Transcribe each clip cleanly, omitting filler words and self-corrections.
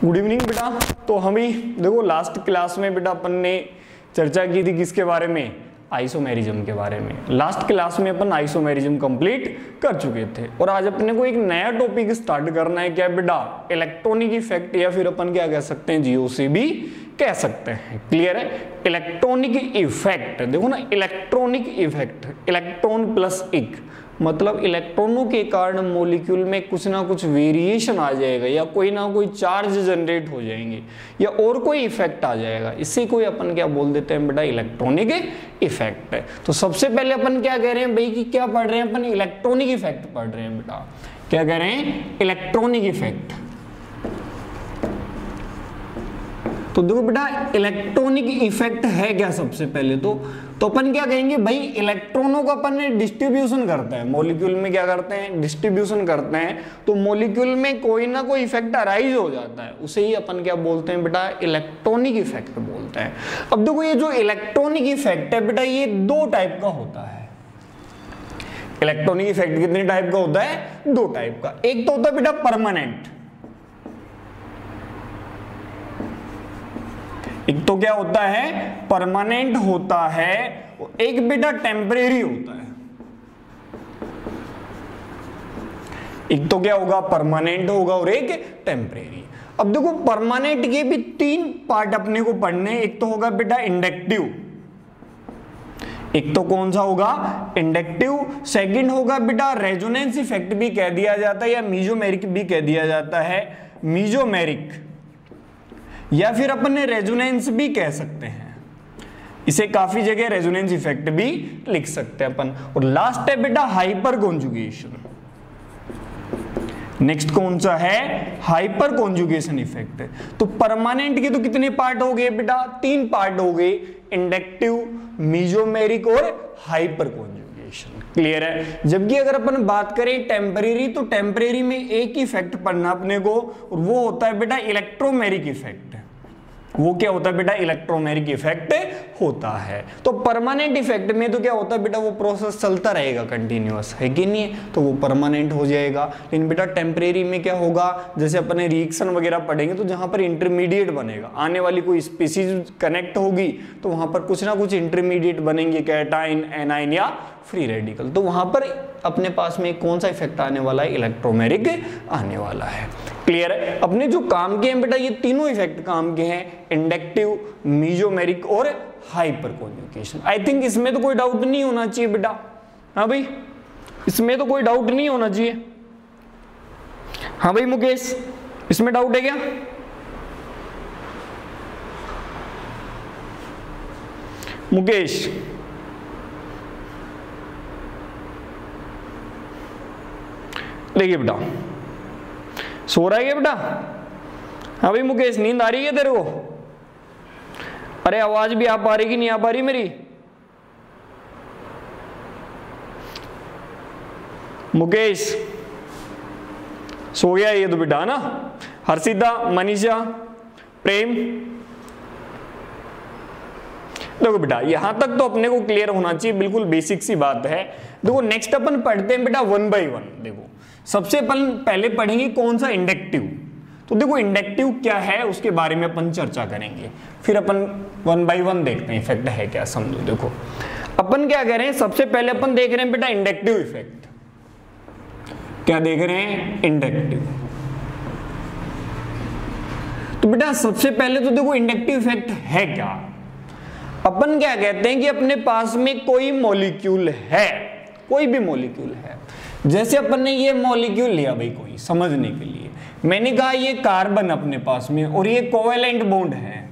Good evening बेटा। तो हम ही देखो लास्ट क्लास में बेटा अपन ने चर्चा की थी किसके बारे में, आइसोमेरिज्म के बारे में। लास्ट क्लास में अपन आइसोमेरिज्म कंप्लीट कर चुके थे और आज अपने को एक नया टॉपिक स्टार्ट करना है। क्या बेटा? इलेक्ट्रॉनिक इफेक्ट, या फिर अपन क्या कह सकते हैं, जीओसी भी कह सकते हैं। क्लियर है? इलेक्ट्रॉनिक इफेक्ट देखो ना, इलेक्ट्रॉनिक इफेक्ट, इलेक्ट्रॉन प्लस इक मतलब इलेक्ट्रॉनों के कारण मॉलिक्यूल में कुछ ना कुछ वेरिएशन आ जाएगा, या कोई ना कोई चार्ज जनरेट हो जाएंगे, या और कोई इफेक्ट आ जाएगा। इसी को अपन क्या बोल देते हैं बेटा, इलेक्ट्रॉनिक इफेक्ट। तो सबसे पहले अपन क्या कह रहे हैं भाई कि क्या पढ़ रहे हैं अपन, इलेक्ट्रॉनिक इफेक्ट पढ़ रहे हैं बेटा। क्या कह रहे हैं? Electronic effect. तो देखो बेटा, इलेक्ट्रॉनिक इफेक्ट है क्या? सबसे पहले तो अपन क्या कहेंगे भाई, इलेक्ट्रॉनों का अपन ने डिस्ट्रीब्यूशन करता है मॉलिक्यूल में। क्या करते हैं? डिस्ट्रीब्यूशन करते हैं। तो मॉलिक्यूल में कोई ना कोई इफेक्ट अराइज हो जाता है, उसे ही अपन क्या बोलते हैं बेटा, इलेक्ट्रॉनिक इफेक्ट बोलते हैं। अब देखो ये जो इलेक्ट्रॉनिक इफेक्ट है बेटा, ये दो टाइप का होता है। इलेक्ट्रॉनिक इफेक्ट कितने टाइप का होता है? दो टाइप का। एक तो होता है बेटा परमानेंट, एक तो क्या होता है, परमानेंट होता है, एक बेटा टेम्परेरी होता है। एक तो क्या होगा, परमानेंट होगा, और एक टेम्परेरी। अब देखो परमानेंट के भी तीन पार्ट अपने को पढ़ने। एक तो होगा बेटा इंडक्टिव, एक तो कौन सा होगा, इंडक्टिव। सेकंड होगा बेटा रेजोनेंस इफेक्ट भी कह दिया जाता है, या मीजोमेरिक भी कह दिया जाता है, मीजोमेरिक, या फिर अपन ने रेजोनेंस भी कह सकते हैं। इसे काफी जगह रेजोनेंस इफेक्ट भी लिख सकते हैं अपन। और लास्ट है बेटा हाइपर कॉन्जुगेशन। नेक्स्ट कौन सा है? Hyper conjugation effect. तो परमानेंट के तो कितने पार्ट हो गए बेटा? तीन पार्ट हो गए, इंडक्टिव, मीजोमेरिक और हाइपर कॉन्जुगेशन। क्लियर है? जबकि अगर अपन बात करें टेम्परेरी, तो टेम्परेरी में एक इफेक्ट पढ़ना अपने को, और वो होता है बेटा इलेक्ट्रोमेरिक इफेक्ट। वो क्या होता है बेटा? इलेक्ट्रोमेरिक इफेक्ट होता है। तो परमानेंट इफेक्ट में तो क्या होता है बेटा, वो प्रोसेस चलता रहेगा कंटिन्यूअस, है कि नहीं? तो वो परमानेंट हो जाएगा। लेकिन बेटा टेम्परेरी में क्या होगा, जैसे अपने रिएक्शन वगैरह पढ़ेंगे, तो जहां पर इंटरमीडिएट बनेगा, आने वाली कोई स्पीसीज कनेक्ट होगी, तो वहां पर कुछ ना कुछ इंटरमीडिएट बनेंगे, कैटाइन, एनाइन या फ्री रेडिकल। तो वहां पर अपने पास में कौन सा इफेक्ट आने वाला है? इलेक्ट्रोमेरिक आने वाला है। क्लियर है? अपने जो काम के हैं बेटा, ये तीनों इफेक्ट काम के हैं, इंडक्टिव, मीजोमेरिक और हाइपर कॉन्जुगेशन। आई थिंक इसमें तो कोई डाउट नहीं होना चाहिए बेटा। हाँ भाई, इसमें तो कोई डाउट नहीं होना चाहिए। हाँ भाई मुकेश, इसमें डाउट है क्या? मुकेश, देखिए बेटा, सो रहा है क्या बेटा? हाँ भाई मुकेश, नींद आ रही है तेरे को? अरे आवाज भी आ पा रही कि नहीं आ पा रही मेरी? मुकेश सो गया ये तो बेटा, है ना? हर्षिता, मनीषा, प्रेम, देखो बेटा यहां तक तो अपने को क्लियर होना चाहिए, बिल्कुल बेसिक सी बात है। देखो नेक्स्ट अपन पढ़ते हैं बेटा वन बाय वन। देखो सबसे पहले पढ़ेंगे कौन सा, इंडक्टिव। तो देखो इंडक्टिव क्या है उसके बारे में अपन चर्चा करेंगे, फिर अपन वन बाय वन देखते हैं इफेक्ट है क्या, समझो। देखो अपन क्या कह रहे हैं, सबसे पहले अपन देख रहे हैं बेटा इंडक्टिव इफेक्ट। क्या देख रहे हैं? इंडक्टिव। तो बेटा सबसे पहले तो देखो इंडक्टिव इफेक्ट है क्या। अपन क्या कहते हैं कि अपने पास में कोई मॉलिक्यूल है, कोई भी मॉलिक्यूल है। जैसे अपन ने ये मॉलिक्यूल लिया भाई कोई, समझने के लिए मैंने कहा ये कार्बन अपने पास में, और ये कोवेलेंट बॉन्ड है।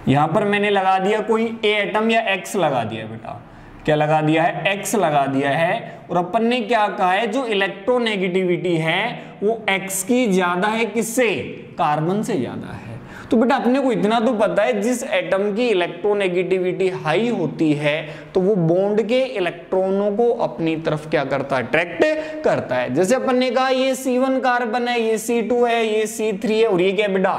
यहां पर मैंने लगा दिया कोई ए एटम, या एक्स लगा दिया बेटा। क्या लगा दिया है? एक्स लगा दिया है। और अपन ने क्या कहा है, जो इलेक्ट्रोनेगेटिविटी है वो एक्स की ज्यादा है, किससे? कार्बन से ज्यादा है। तो बेटा अपने को इतना तो पता है, जिस एटम की इलेक्ट्रोनेगेटिविटी हाई होती है तो वो बॉन्ड के इलेक्ट्रॉनों को अपनी तरफ क्या करता है? अट्रैक्ट करता है। जैसे अपन ने कहा ये C1 कार्बन है, ये C2 है, ये C3 है, और ये क्या बेटा?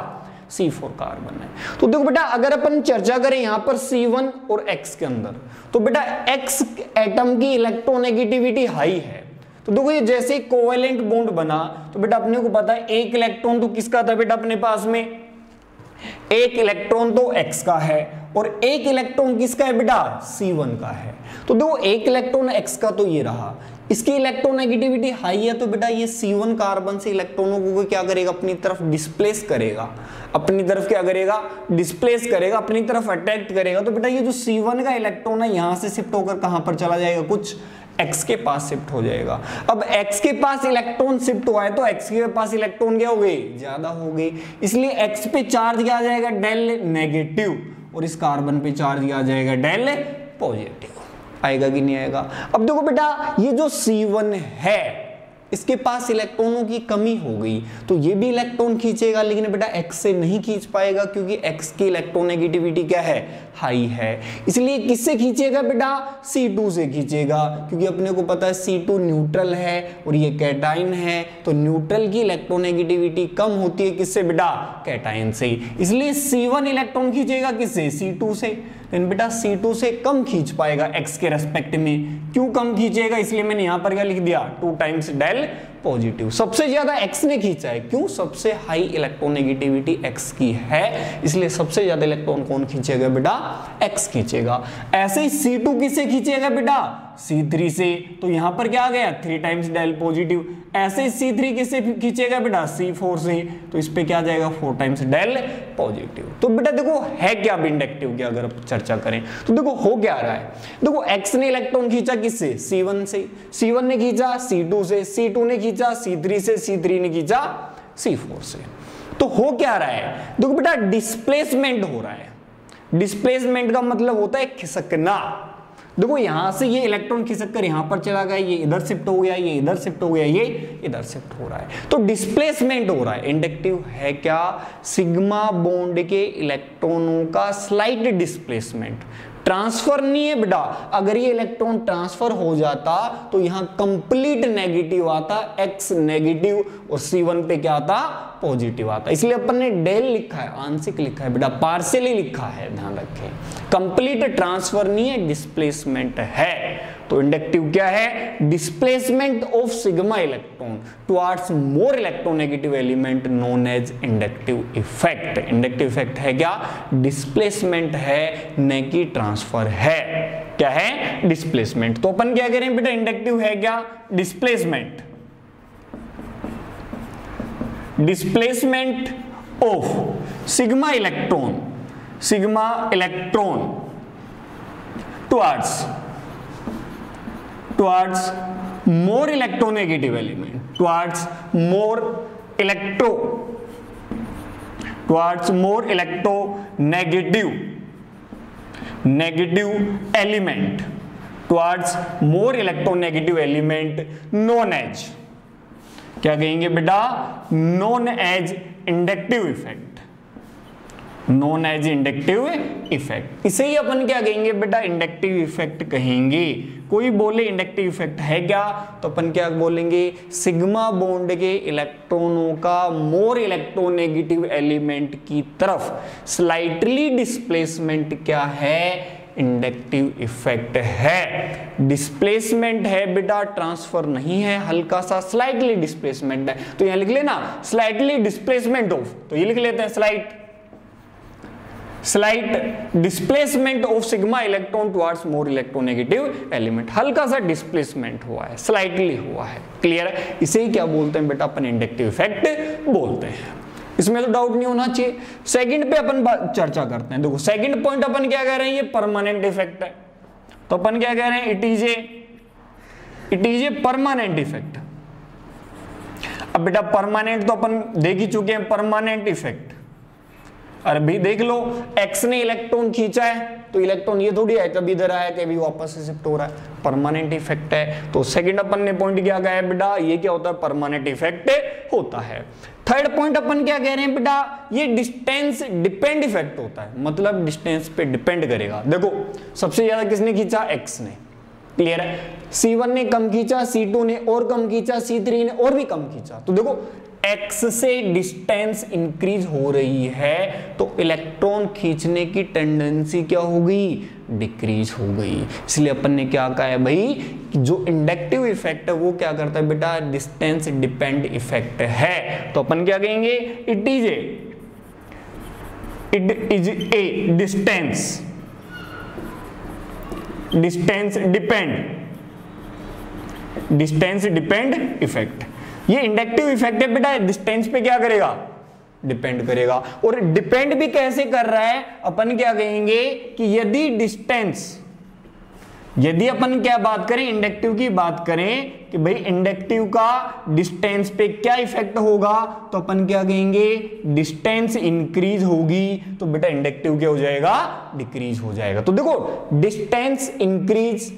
C4 कार्बन है। तो देखो बेटा अगर अपन चर्चा करें यहां पर C1 और X के अंदर, तो बेटा X एटम की इलेक्ट्रोनेगेटिविटी हाई है, तो देखो ये जैसे कोवेलेंट बॉन्ड बना तो बेटा अपने को पता है एक इलेक्ट्रॉन तो किसका था बेटा अपने पास में, एक इलेक्ट्रॉन तो x का है और एक इलेक्ट्रॉन किसका है बेटा C1 का है। तो देखो एक इलेक्ट्रॉन x का तो ये रहा, इसकी इलेक्ट्रोनेगेटिविटी हाई है तो बेटा ये C1 कार्बन से इलेक्ट्रॉनों को क्या करेगा अपनी तरफ डिस्प्लेस करेगा, अपनी तरफ क्या करेगा डिस्प्लेस करेगा, अपनी तरफ अट्रैक्ट करेगा। तो बेटा ये जो C1 का इलेक्ट्रॉन है यहां से शिफ्ट होकर कहां पर चला जाएगा, कुछ x के पास शिफ्ट हो जाएगा। अब x के पास इलेक्ट्रॉन शिफ्ट हुआ है तो x के पास इलेक्ट्रॉन क्या हो गए, ज्यादा हो गए, इसलिए x पे चार्ज क्या आ जाएगा डेल नेगेटिव और इस कार्बन पे चार्ज क्या आ जाएगा डेल पॉजिटिव। आएगा कि नहीं आएगा। अब देखो बेटा ये जो C1 है इसके पास इलेक्ट्रॉनों की कमी हो गई तो ये भी इलेक्ट्रॉन खींचेगा लेकिन बेटा x से नहीं खींच पाएगा क्योंकि x की इलेक्ट्रोनेगेटिविटी क्या है, हाई है। इसलिए किससे खींचेगा बेटा, C2 से खींचेगा क्योंकि अपने को पता है C2 न्यूट्रल है और ये कैटाइन है तो न्यूट्रल की इलेक्ट्रोनेगेटिविटी कम होती है किससे बेटा, कैटाइन से। इसलिए C1 इलेक्ट्रॉन खींचेगा किससे, C2 से, लेकिन बेटा C2 से कम खींच पाएगा x के रेस्पेक्ट में। क्यों कम खींचेगा, इसलिए मैंने यहां पर क्या लिख दिया 2 टाइम्स डेल पॉजिटिव। सबसे ज्यादा x ने खींचा है, क्यों, सबसे हाई इलेक्ट्रोनेगेटिविटी x की है इसलिए सबसे ज्यादा इलेक्ट्रॉन कौन खींचेगा बेटा, x खींचेगा। ऐसे ही C2 किससे खींचेगा बेटा, C3 से, तो यहां पर क्या आ गया 3 टाइम्स डेल पॉजिटिव। ऐसे ही C3 किससे खींचेगा बेटा, C4 से, तो इस पे क्या आ जाएगा 4 टाइम्स डेल पॉजिटिव। तो बेटा देखो है क्या इंडक्टिव की अगर चर्चा करें तो देखो हो क्या रहा है, देखो x ने इलेक्ट्रॉन खींचा किससे, C1 से, C1 ने खींचा C2 से, C2 ने खींचा C3 से, C3 ने खींचा C4 से। तो हो क्या रहा है, देखो बेटा डिस्प्लेसमेंट हो रहा है। डिस्प्लेसमेंट का मतलब होता है खिसकना। देखो यहां से ये इलेक्ट्रॉन खिसक कर यहां पर चला गया, ये इधर शिफ्ट हो गया, ये इधर शिफ्ट हो गया, ये इधर शिफ्ट हो रहा है, तो डिस्प्लेसमेंट हो रहा है। इंडक्टिव है क्या, सिग्मा बॉन्ड के इलेक्ट्रॉनों का स्लाइट डिस्प्लेसमेंट। ट्रांसफर नहीं है बेटा, अगर ये इलेक्ट्रॉन ट्रांसफर हो जाता तो यहां कंप्लीट नेगेटिव आता, x नेगेटिव और C1 पे क्या आता, पॉजिटिव आता। इसलिए अपन ने डेल लिखा है, आंशिक लिखा है बेटा, पार्शियली लिखा है, ध्यान रखें। कंप्लीट ट्रांसफर नहीं है, डिस्प्लेसमेंट है। तो इंडक्टिव क्या है, displacement of sigma electron towards more electronegative element known as inductive effect. Inductive effect है क्या, डिस्प्लेसमेंट है न कि ट्रांसफर है। क्या है, डिस्प्लेसमेंट। तो अपन क्या करें बेटा, इंडक्टिव है क्या, displacement, displacement of sigma electron, sigma electron towards more electronegative element, towards more electronegative element, towards more electronegative element known as, क्या कहेंगे बेटा, known as inductive effect, known as inductive effect. इसे ही अपन क्या कहेंगे बेटा, इंडक्टिव इफेक्ट कहेंगे। कोई बोले इंडक्टिव इफेक्ट है क्या, तो अपन क्या बोलेंगे, सिग्मा बॉन्ड के इलेक्ट्रॉनों का मोर इलेक्ट्रोनेगेटिव एलिमेंट की तरफ स्लाइटली डिस्प्लेसमेंट क्या है, इंडक्टिव इफेक्ट है। डिस्प्लेसमेंट है बेटा, ट्रांसफर नहीं है, हल्का सा स्लाइटली डिस्प्लेसमेंट है। तो यहां लिख लेना स्लाइटली डिस्प्लेसमेंट ऑफ, तो ये लिख लेते हैं slight displacement of sigma electron towards more electronegative element. हल्का सा डिस्प्लेसमेंट हुआ है, स्लाइटली हुआ है, क्लियर है। इसे ही क्या बोलते हैं बेटा, अपन इंडक्टिव इफेक्ट बोलते हैं। इसमें तो डाउट नहीं होना चाहिए। सेकंड पे अपन चर्चा करते हैं। देखो सेकंड पॉइंट अपन क्या कह रहे हैं, ये परमानेंट इफेक्ट है। तो अपन क्या कह रहे हैं, it is a permanent effect. अब बेटा परमानेंट तो अपन देख ही चुके हैं, परमानेंट इफेक्ट। अरे भी देख लो, x ने इलेक्ट्रॉन खींचा है तो इलेक्ट्रॉन ये थोड़ी है कभी इधर आया कभी वापस से शिफ्ट हो रहा है, परमानेंट इफेक्ट है। तो सेकंड अपन ने पॉइंट क्या कहा है बेटा, ये क्या होता है, परमानेंट इफेक्ट होता है। थर्ड पॉइंट अपन क्या कह रहे हैं बेटा, ये डिस्टेंस डिपेंड इफेक्ट होता है, मतलब डिस्टेंस पे डिपेंड करेगा। देखो सबसे ज्यादा किसने खींचा, x ने, क्लियर है। C1 ने कम खींचा, C2 ने और कम खींचा, C3 ने और भी कम खींचा। तो देखो x से डिस्टेंस इंक्रीज हो रही है तो इलेक्ट्रॉन खींचने की टेंडेंसी क्या हो गई, डिक्रीज हो गई। इसलिए अपन ने क्या कहा है भाई, जो इंडक्टिव इफेक्ट है वो क्या करता है बेटा, डिस्टेंस डिपेंड इफेक्ट है। तो अपन क्या कहेंगे, it is a distance depend effect. ये इंडक्टिव इफेक्ट है बेटा, डिस्टेंस पे क्या करेगा, डिपेंड करेगा। और डिपेंड भी कैसे कर रहा है, अपन क्या कहेंगे कि यदि अपन क्या बात करें, इंडक्टिव की बात करें कि भाई इंडक्टिव का डिस्टेंस पे क्या इफेक्ट होगा, तो अपन क्या कहेंगे, डिस्टेंस इंक्रीज होगी तो बेटा इंडक्टिव क्या हो जाएगा, डिक्रीज हो जाएगा। तो देखो distance increase,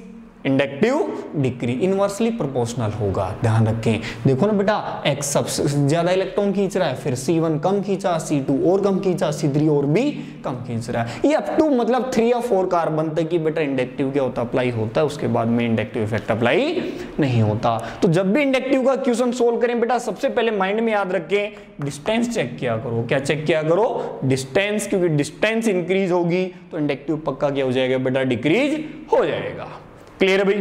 inductive decrease, inversely proportional होगा, ध्यान रखें। देखो ना बेटा, x सबसे ज्यादा इलेक्ट्रॉन खींच रहा है, फिर C1 कम खींचा, C2 और कम खींचा, C3 और भी कम खींच रहा है। ये अप टू मतलब 3 या 4 कार्बन तक की बेटा इंडक्टिव क्या होता है, अप्लाई होता है, उसके बाद में इंडक्टिव इफेक्ट अप्लाई नहीं होता। तो जब भी इंडक्टिव का क्वेश्चन सोल्व करें बेटा, सबसे पहले माइंड में याद रखें, डिस्टेंस चेक किया करो। क्या चेक किया करो, डिस्टेंस, क्योंकि डिस्टेंस इंक्रीज होगी तो इंडक्टिव पक्का क्या हो जाएगा बेटा, डिक्रीज हो जाएगा। क्लियर है भाई,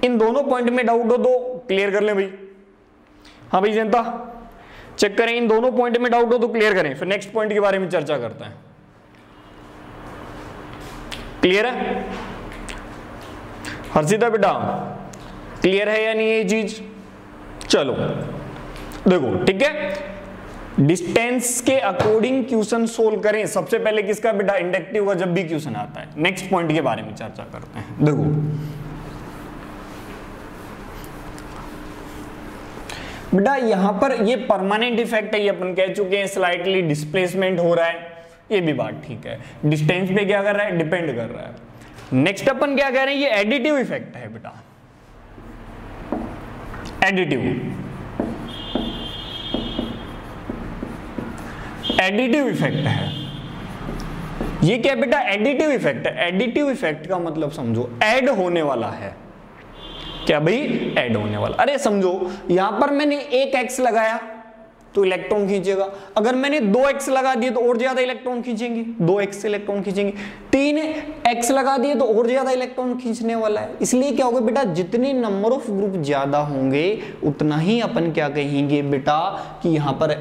इन दोनों पॉइंट में डाउट हो तो क्लियर कर लें भाई। हाँ भाई जनता, चेक करें, इन दोनों पॉइंट में डाउट हो तो क्लियर करें, फिर नेक्स्ट पॉइंट के बारे में चर्चा करते हैं। क्लियर है हर्षिता बेटा, क्लियर है या नहीं ये चीज? चलो देखो, ठीक है, डिस्टेंस के अकॉर्डिंग क्वेश्चन सोल्व करें। सबसे पहले किसका बेटा, इंडक्टिव का जब भी क्वेश्चन आता है। नेक्स्ट पॉइंट के बारे में चर्चा करते हैं। देखो बेटा, यहां पर ये परमानेंट इफेक्ट है, ये अपन कह चुके हैं, स्लाइटली डिस्प्लेसमेंट हो रहा है, ये भी बात ठीक है। डिस्टेंस पे क्या कर रहा है, डिपेंड कर रहा है। नेक्स्ट अपन क्या कह रहे हैं, ये एडिटिव इफेक्ट है बेटा, एडिटिव इफेक्ट है। ये क्या बेटा, एडिटिव इफेक्ट है। एडिटिव इफेक्ट का मतलब समझो, ऐड होने वाला है। क्या भाई, ऐड होने वाला। अरे समझो यहां पर मैंने एक x लगाया तो इलेक्ट्रॉन खींचेगा, अगर मैंने 2x लगा दिए तो और ज्यादा इलेक्ट्रॉन खींचेंगे, 2x से इलेक्ट्रॉन खींचेंगे। 3x लगा दिए तो और ज्यादा इलेक्ट्रॉन खींचने वाला है। इसलिए क्या होगा बेटा, जितने नंबर ऑफ ग्रुप ज्यादा होंगे उतना ही अपन क्या कहेंगे बेटा कि यहां पर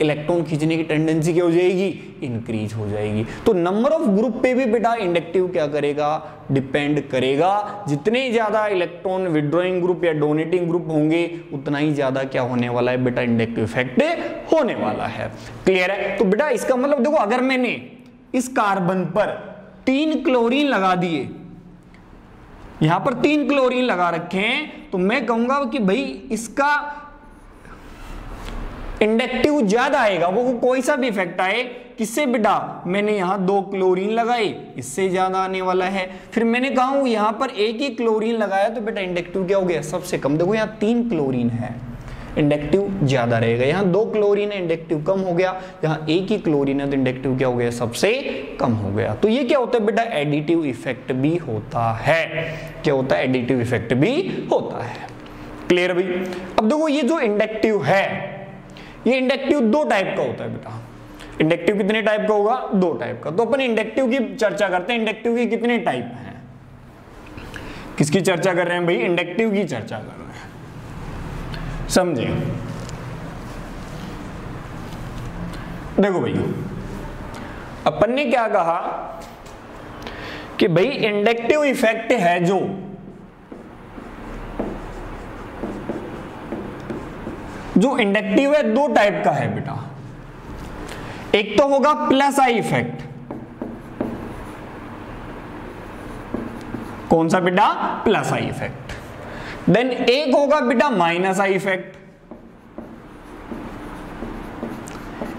इलेक्ट्रॉन खींचने की टेंडेंसी क्या हो जाएगी, इंक्रीज हो जाएगी। तो नंबर ऑफ ग्रुप पे भी बेटा इंडक्टिव क्या करेगा, डिपेंड करेगा। जितने ज्यादा इलेक्ट्रॉन विड्रॉइंग ग्रुप या डोनेटिंग ग्रुप होंगे उतना ही ज्यादा क्या होने वाला है बेटा, इंडक्टिव इफेक्ट होने वाला है। क्लियर है? तो बेटा इसका मतलब देखो, अगर मैंने इस कार्बन पर 3 क्लोरीन लगा दिए, यहां पर 3 क्लोरीन लगा रखे हैं, तो मैं कहूंगा कि भाई इसका इंडक्टिव ज्यादा आएगा। वो कोई सा भी इफेक्ट आए, किससे बेटा, मैंने यहां 2 क्लोरीन लगाई, इससे ज्यादा आने वाला है। फिर मैंने कहा यहां पर एक ही क्लोरीन लगाया तो बेटा इंडक्टिव क्या हो गया, सबसे कम। देखो यहां 3 क्लोरीन है, इंडक्टिव ज्यादा रहेगा। यहां 2 क्लोरीन है, इंडक्टिव कम हो गया। यहां एक ही क्लोरीन है तो इंडक्टिव क्या हो गया, सबसे कम हो गया। तो ये क्या होता है बेटा, एडिटिव इफेक्ट भी होता है। क्या होता है, एडिटिव इफेक्ट भी होता है। क्लियर भाई? अब देखो ये जो इंडक्टिव है, ये इंडक्टिव 2 टाइप का होता है बेटा। इंडक्टिव कितने टाइप का होगा, 2 टाइप का। तो अपन इंडक्टिव की चर्चा करते हैं। इंडक्टिव के कितने टाइप हैं, किसकी चर्चा कर रहे हैं भाई, इंडक्टिव की चर्चा कर रहे हैं, समझे? देखो भाई, अपन ने क्या कहा कि भाई इंडक्टिव इफेक्ट है जो इंडक्टिव है 2 टाइप का है बेटा। एक तो होगा प्लस आई इफेक्ट। कौन सा बेटा, प्लस आई इफेक्ट। देन एक होगा बेटा माइनस आई इफेक्ट।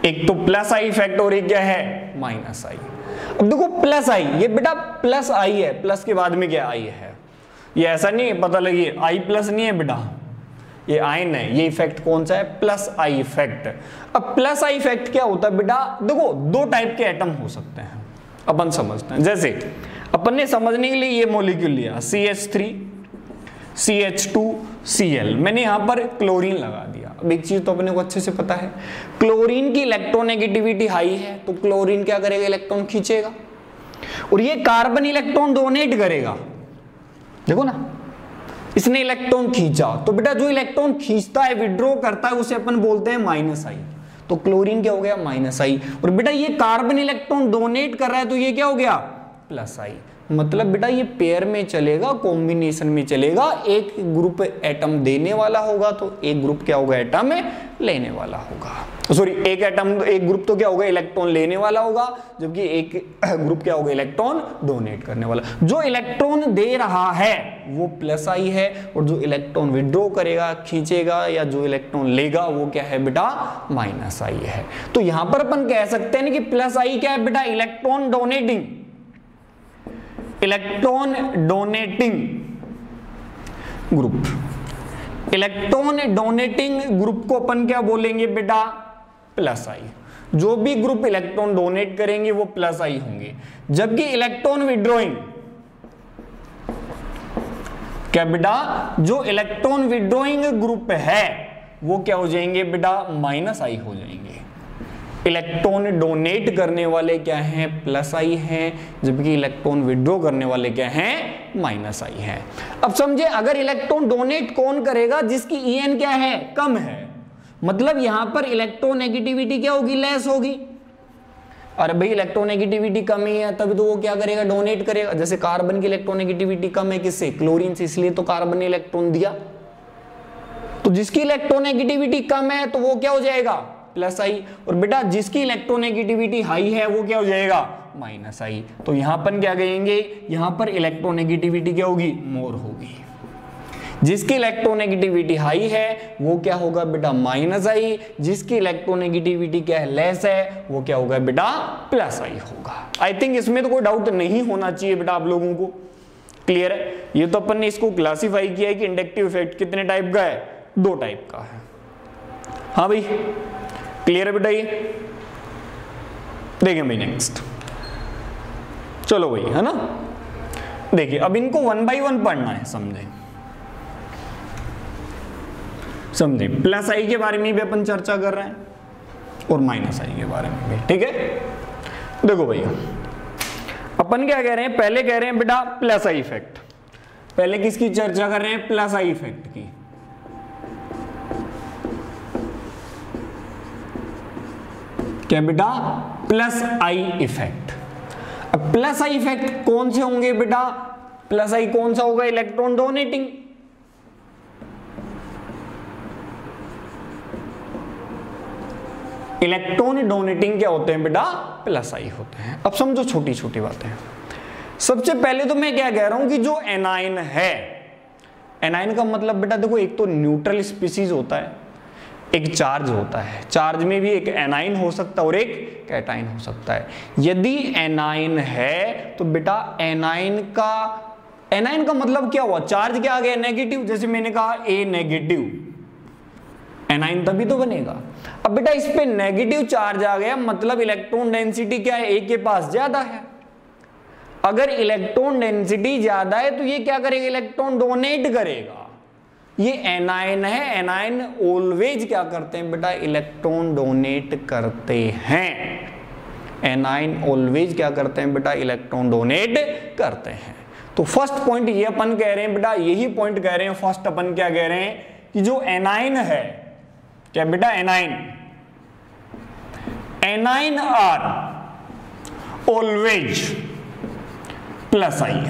एक तो प्लस आई इफेक्ट और एक क्या है, माइनस आई। अब देखो प्लस आई, ये बेटा प्लस आई है, प्लस के बाद में क्या आई है। ये ऐसा नहीं है, पता लगे आई प्लस नहीं है बेटा, ये आयन है। ये इफेक्ट कौन सा है, प्लस आई इफेक्ट। अब प्लस आई इफेक्ट क्या होता है बेटा, देखो 2 टाइप के एटम हो सकते हैं, अपन समझते हैं। जैसे अपन ने समझने के लिए ये मॉलिक्यूल लिया CH3 CH2 Cl, मैंने यहां पर क्लोरीन लगा दिया। अब एक चीज तो अपने को अच्छे से पता है, क्लोरीन की इलेक्ट्रोनेगेटिविटी हाई है तो क्लोरीन क्या करेगा, इलेक्ट्रॉन खींचेगा, और ये कार्बन इलेक्ट्रॉन डोनेट करेगा। देखो ना, इसने इलेक्ट्रॉन खींचा, तो बेटा जो इलेक्ट्रॉन खींचता है, विड्रॉ करता है, उसे अपन बोलते हैं माइनस आई। तो क्लोरीन क्या हो गया, माइनस आई। और बेटा ये कार्बन इलेक्ट्रॉन डोनेट कर रहा है तो ये क्या हो गया, प्लस आई। मतलब बेटा ये पेयर में चलेगा, कॉम्बिनेशन में चलेगा, एक ग्रुप एटम देने वाला होगा तो एक ग्रुप क्या होगा, एटम लेने वाला होगा। सॉरी, एक ग्रुप तो क्या होगा, इलेक्ट्रॉन लेने वाला होगा, जबकि एक ग्रुप क्या होगा, इलेक्ट्रॉन डोनेट करने वाला। जो इलेक्ट्रॉन दे रहा है वो प्लस आई है, और जो इलेक्ट्रॉन विड्रॉ करेगा, खींचेगा, या जो इलेक्ट्रॉन लेगा वो क्या है बेटा, माइनस आई है। तो यहां पर अपन कह सकते हैं कि प्लस आई क्या है बेटा, electron donating group. Electron donating group को अपन क्या बोलेंगे बेटा, प्लस आई। जो भी ग्रुप इलेक्ट्रॉन डोनेट करेंगे वो प्लस आई होंगे, जबकि इलेक्ट्रॉन विड्रॉइंग क्या बेटा, जो इलेक्ट्रॉन विड्रॉइंग ग्रुप है वो क्या हो जाएंगे बेटा, माइनस आई हो जाएंगे। इलेक्ट्रॉन डोनेट करने वाले क्या हैं, प्लस आई हैं, जबकि इलेक्ट्रॉन विड्रॉ करने वाले क्या हैं, माइनस आई हैं। अब समझे, अगर इलेक्ट्रॉन डोनेट कौन करेगा, जिसकी ईएन क्या है, कम है, मतलब यहां पर इलेक्ट्रोनेगेटिविटी क्या होगी, लेस होगी। अरे भाई इलेक्ट्रोनेगेटिविटी कम ही है तभी तो वो क्या करेगा, डोनेट करेगा। जैसे कार्बन की इलेक्ट्रोनेगेटिविटी कम है, किससे, क्लोरीन से, इसलिए तो कार्बन ने इलेक्ट्रॉन दिया। तो जिसकी इलेक्ट्रोनेगेटिविटी कम है तो वो क्या हो जाएगा, प्लस आई, और बेटा जिसकी इलेक्ट्रोनेगेटिविटी हाई है वो क्या हो जाएगा, माइनस आई। तो यहां पर क्या कहेंगे, यहां पर इलेक्ट्रोनेगेटिविटी क्या होगी, मोर होगी। जिसकी इलेक्ट्रोनेगेटिविटी हाई है वो क्या होगा बेटा, माइनस आई। जिसकी इलेक्ट्रोनेगेटिविटी क्या है, लेस है, वो क्या होगा बेटा, प्लस आई होगा। आई थिंक इसमें तो कोई डाउट नहीं होना चाहिए बेटा आप लोगों को, क्लियर है। ये तो अपन ने इसको क्लासिफाई किया है कि इंडक्टिव इफेक्ट कितने टाइप का है, 2 टाइप का है। हाँ भाई, क्लियर है बेटा। ये देखें भाई नेक्स्ट, चलो भाई, है ना। देखिए अब इनको 1 बाय 1 पढ़ना है, समझे। प्लस आई के बारे में भी अपन चर्चा कर रहे हैं और माइनस आई के बारे में भी, ठीक है। देखो भैया अपन क्या कह रहे हैं, पहले कह रहे हैं बेटा प्लस आई इफेक्ट। पहले किसकी चर्चा कर रहे हैं, प्लस आई इफेक्ट की। क्या बेटा, प्लस आई इफेक्ट। अब प्लस आई इफेक्ट कौन से होंगे बेटा, प्लस आई कौन सा होगा, इलेक्ट्रॉन डोनेटिंग। इलेक्ट्रॉन डोनेटिंग क्या होते हैं बेटा, प्लस आई होते हैं। अब समझो छोटी छोटी बातें। सबसे पहले तो मैं क्या कह रहा हूं कि जो एनाइन है, एनाइन का मतलब बेटा देखो, एक तो न्यूट्रल स्पीसीज होता है, एक चार्ज होता है। चार्ज में भी एक एनाइन हो सकता है और एक कैटाइन हो सकता है। यदि एनाइन है तो बेटा एनाइन का मतलब क्या हुआ, चार्ज क्या आ गया, नेगेटिव। जैसे मैंने कहा ए नेगेटिव, एनाइन तभी तो बनेगा। अब बेटा इस पे नेगेटिव चार्ज आ गया, मतलब इलेक्ट्रॉन डेंसिटी क्या है, ए के पास ज्यादा है। अगर इलेक्ट्रॉन डेंसिटी ज्यादा है तो ये क्या करेगा, इलेक्ट्रॉन डोनेट करेगा। ये एनाइन है, एनाइन ऑलवेज क्या करते हैं बेटा, इलेक्ट्रॉन डोनेट करते हैं। एनाइन ऑलवेज क्या करते हैं बेटा, इलेक्ट्रॉन डोनेट करते हैं। तो फर्स्ट पॉइंट ये अपन कह रहे हैं बेटा, यही पॉइंट कह रहे हैं। फर्स्ट अपन क्या कह रहे हैं कि जो एनाइन है, क्या बेटा, एनाइन आर ऑलवेज प्लस आई।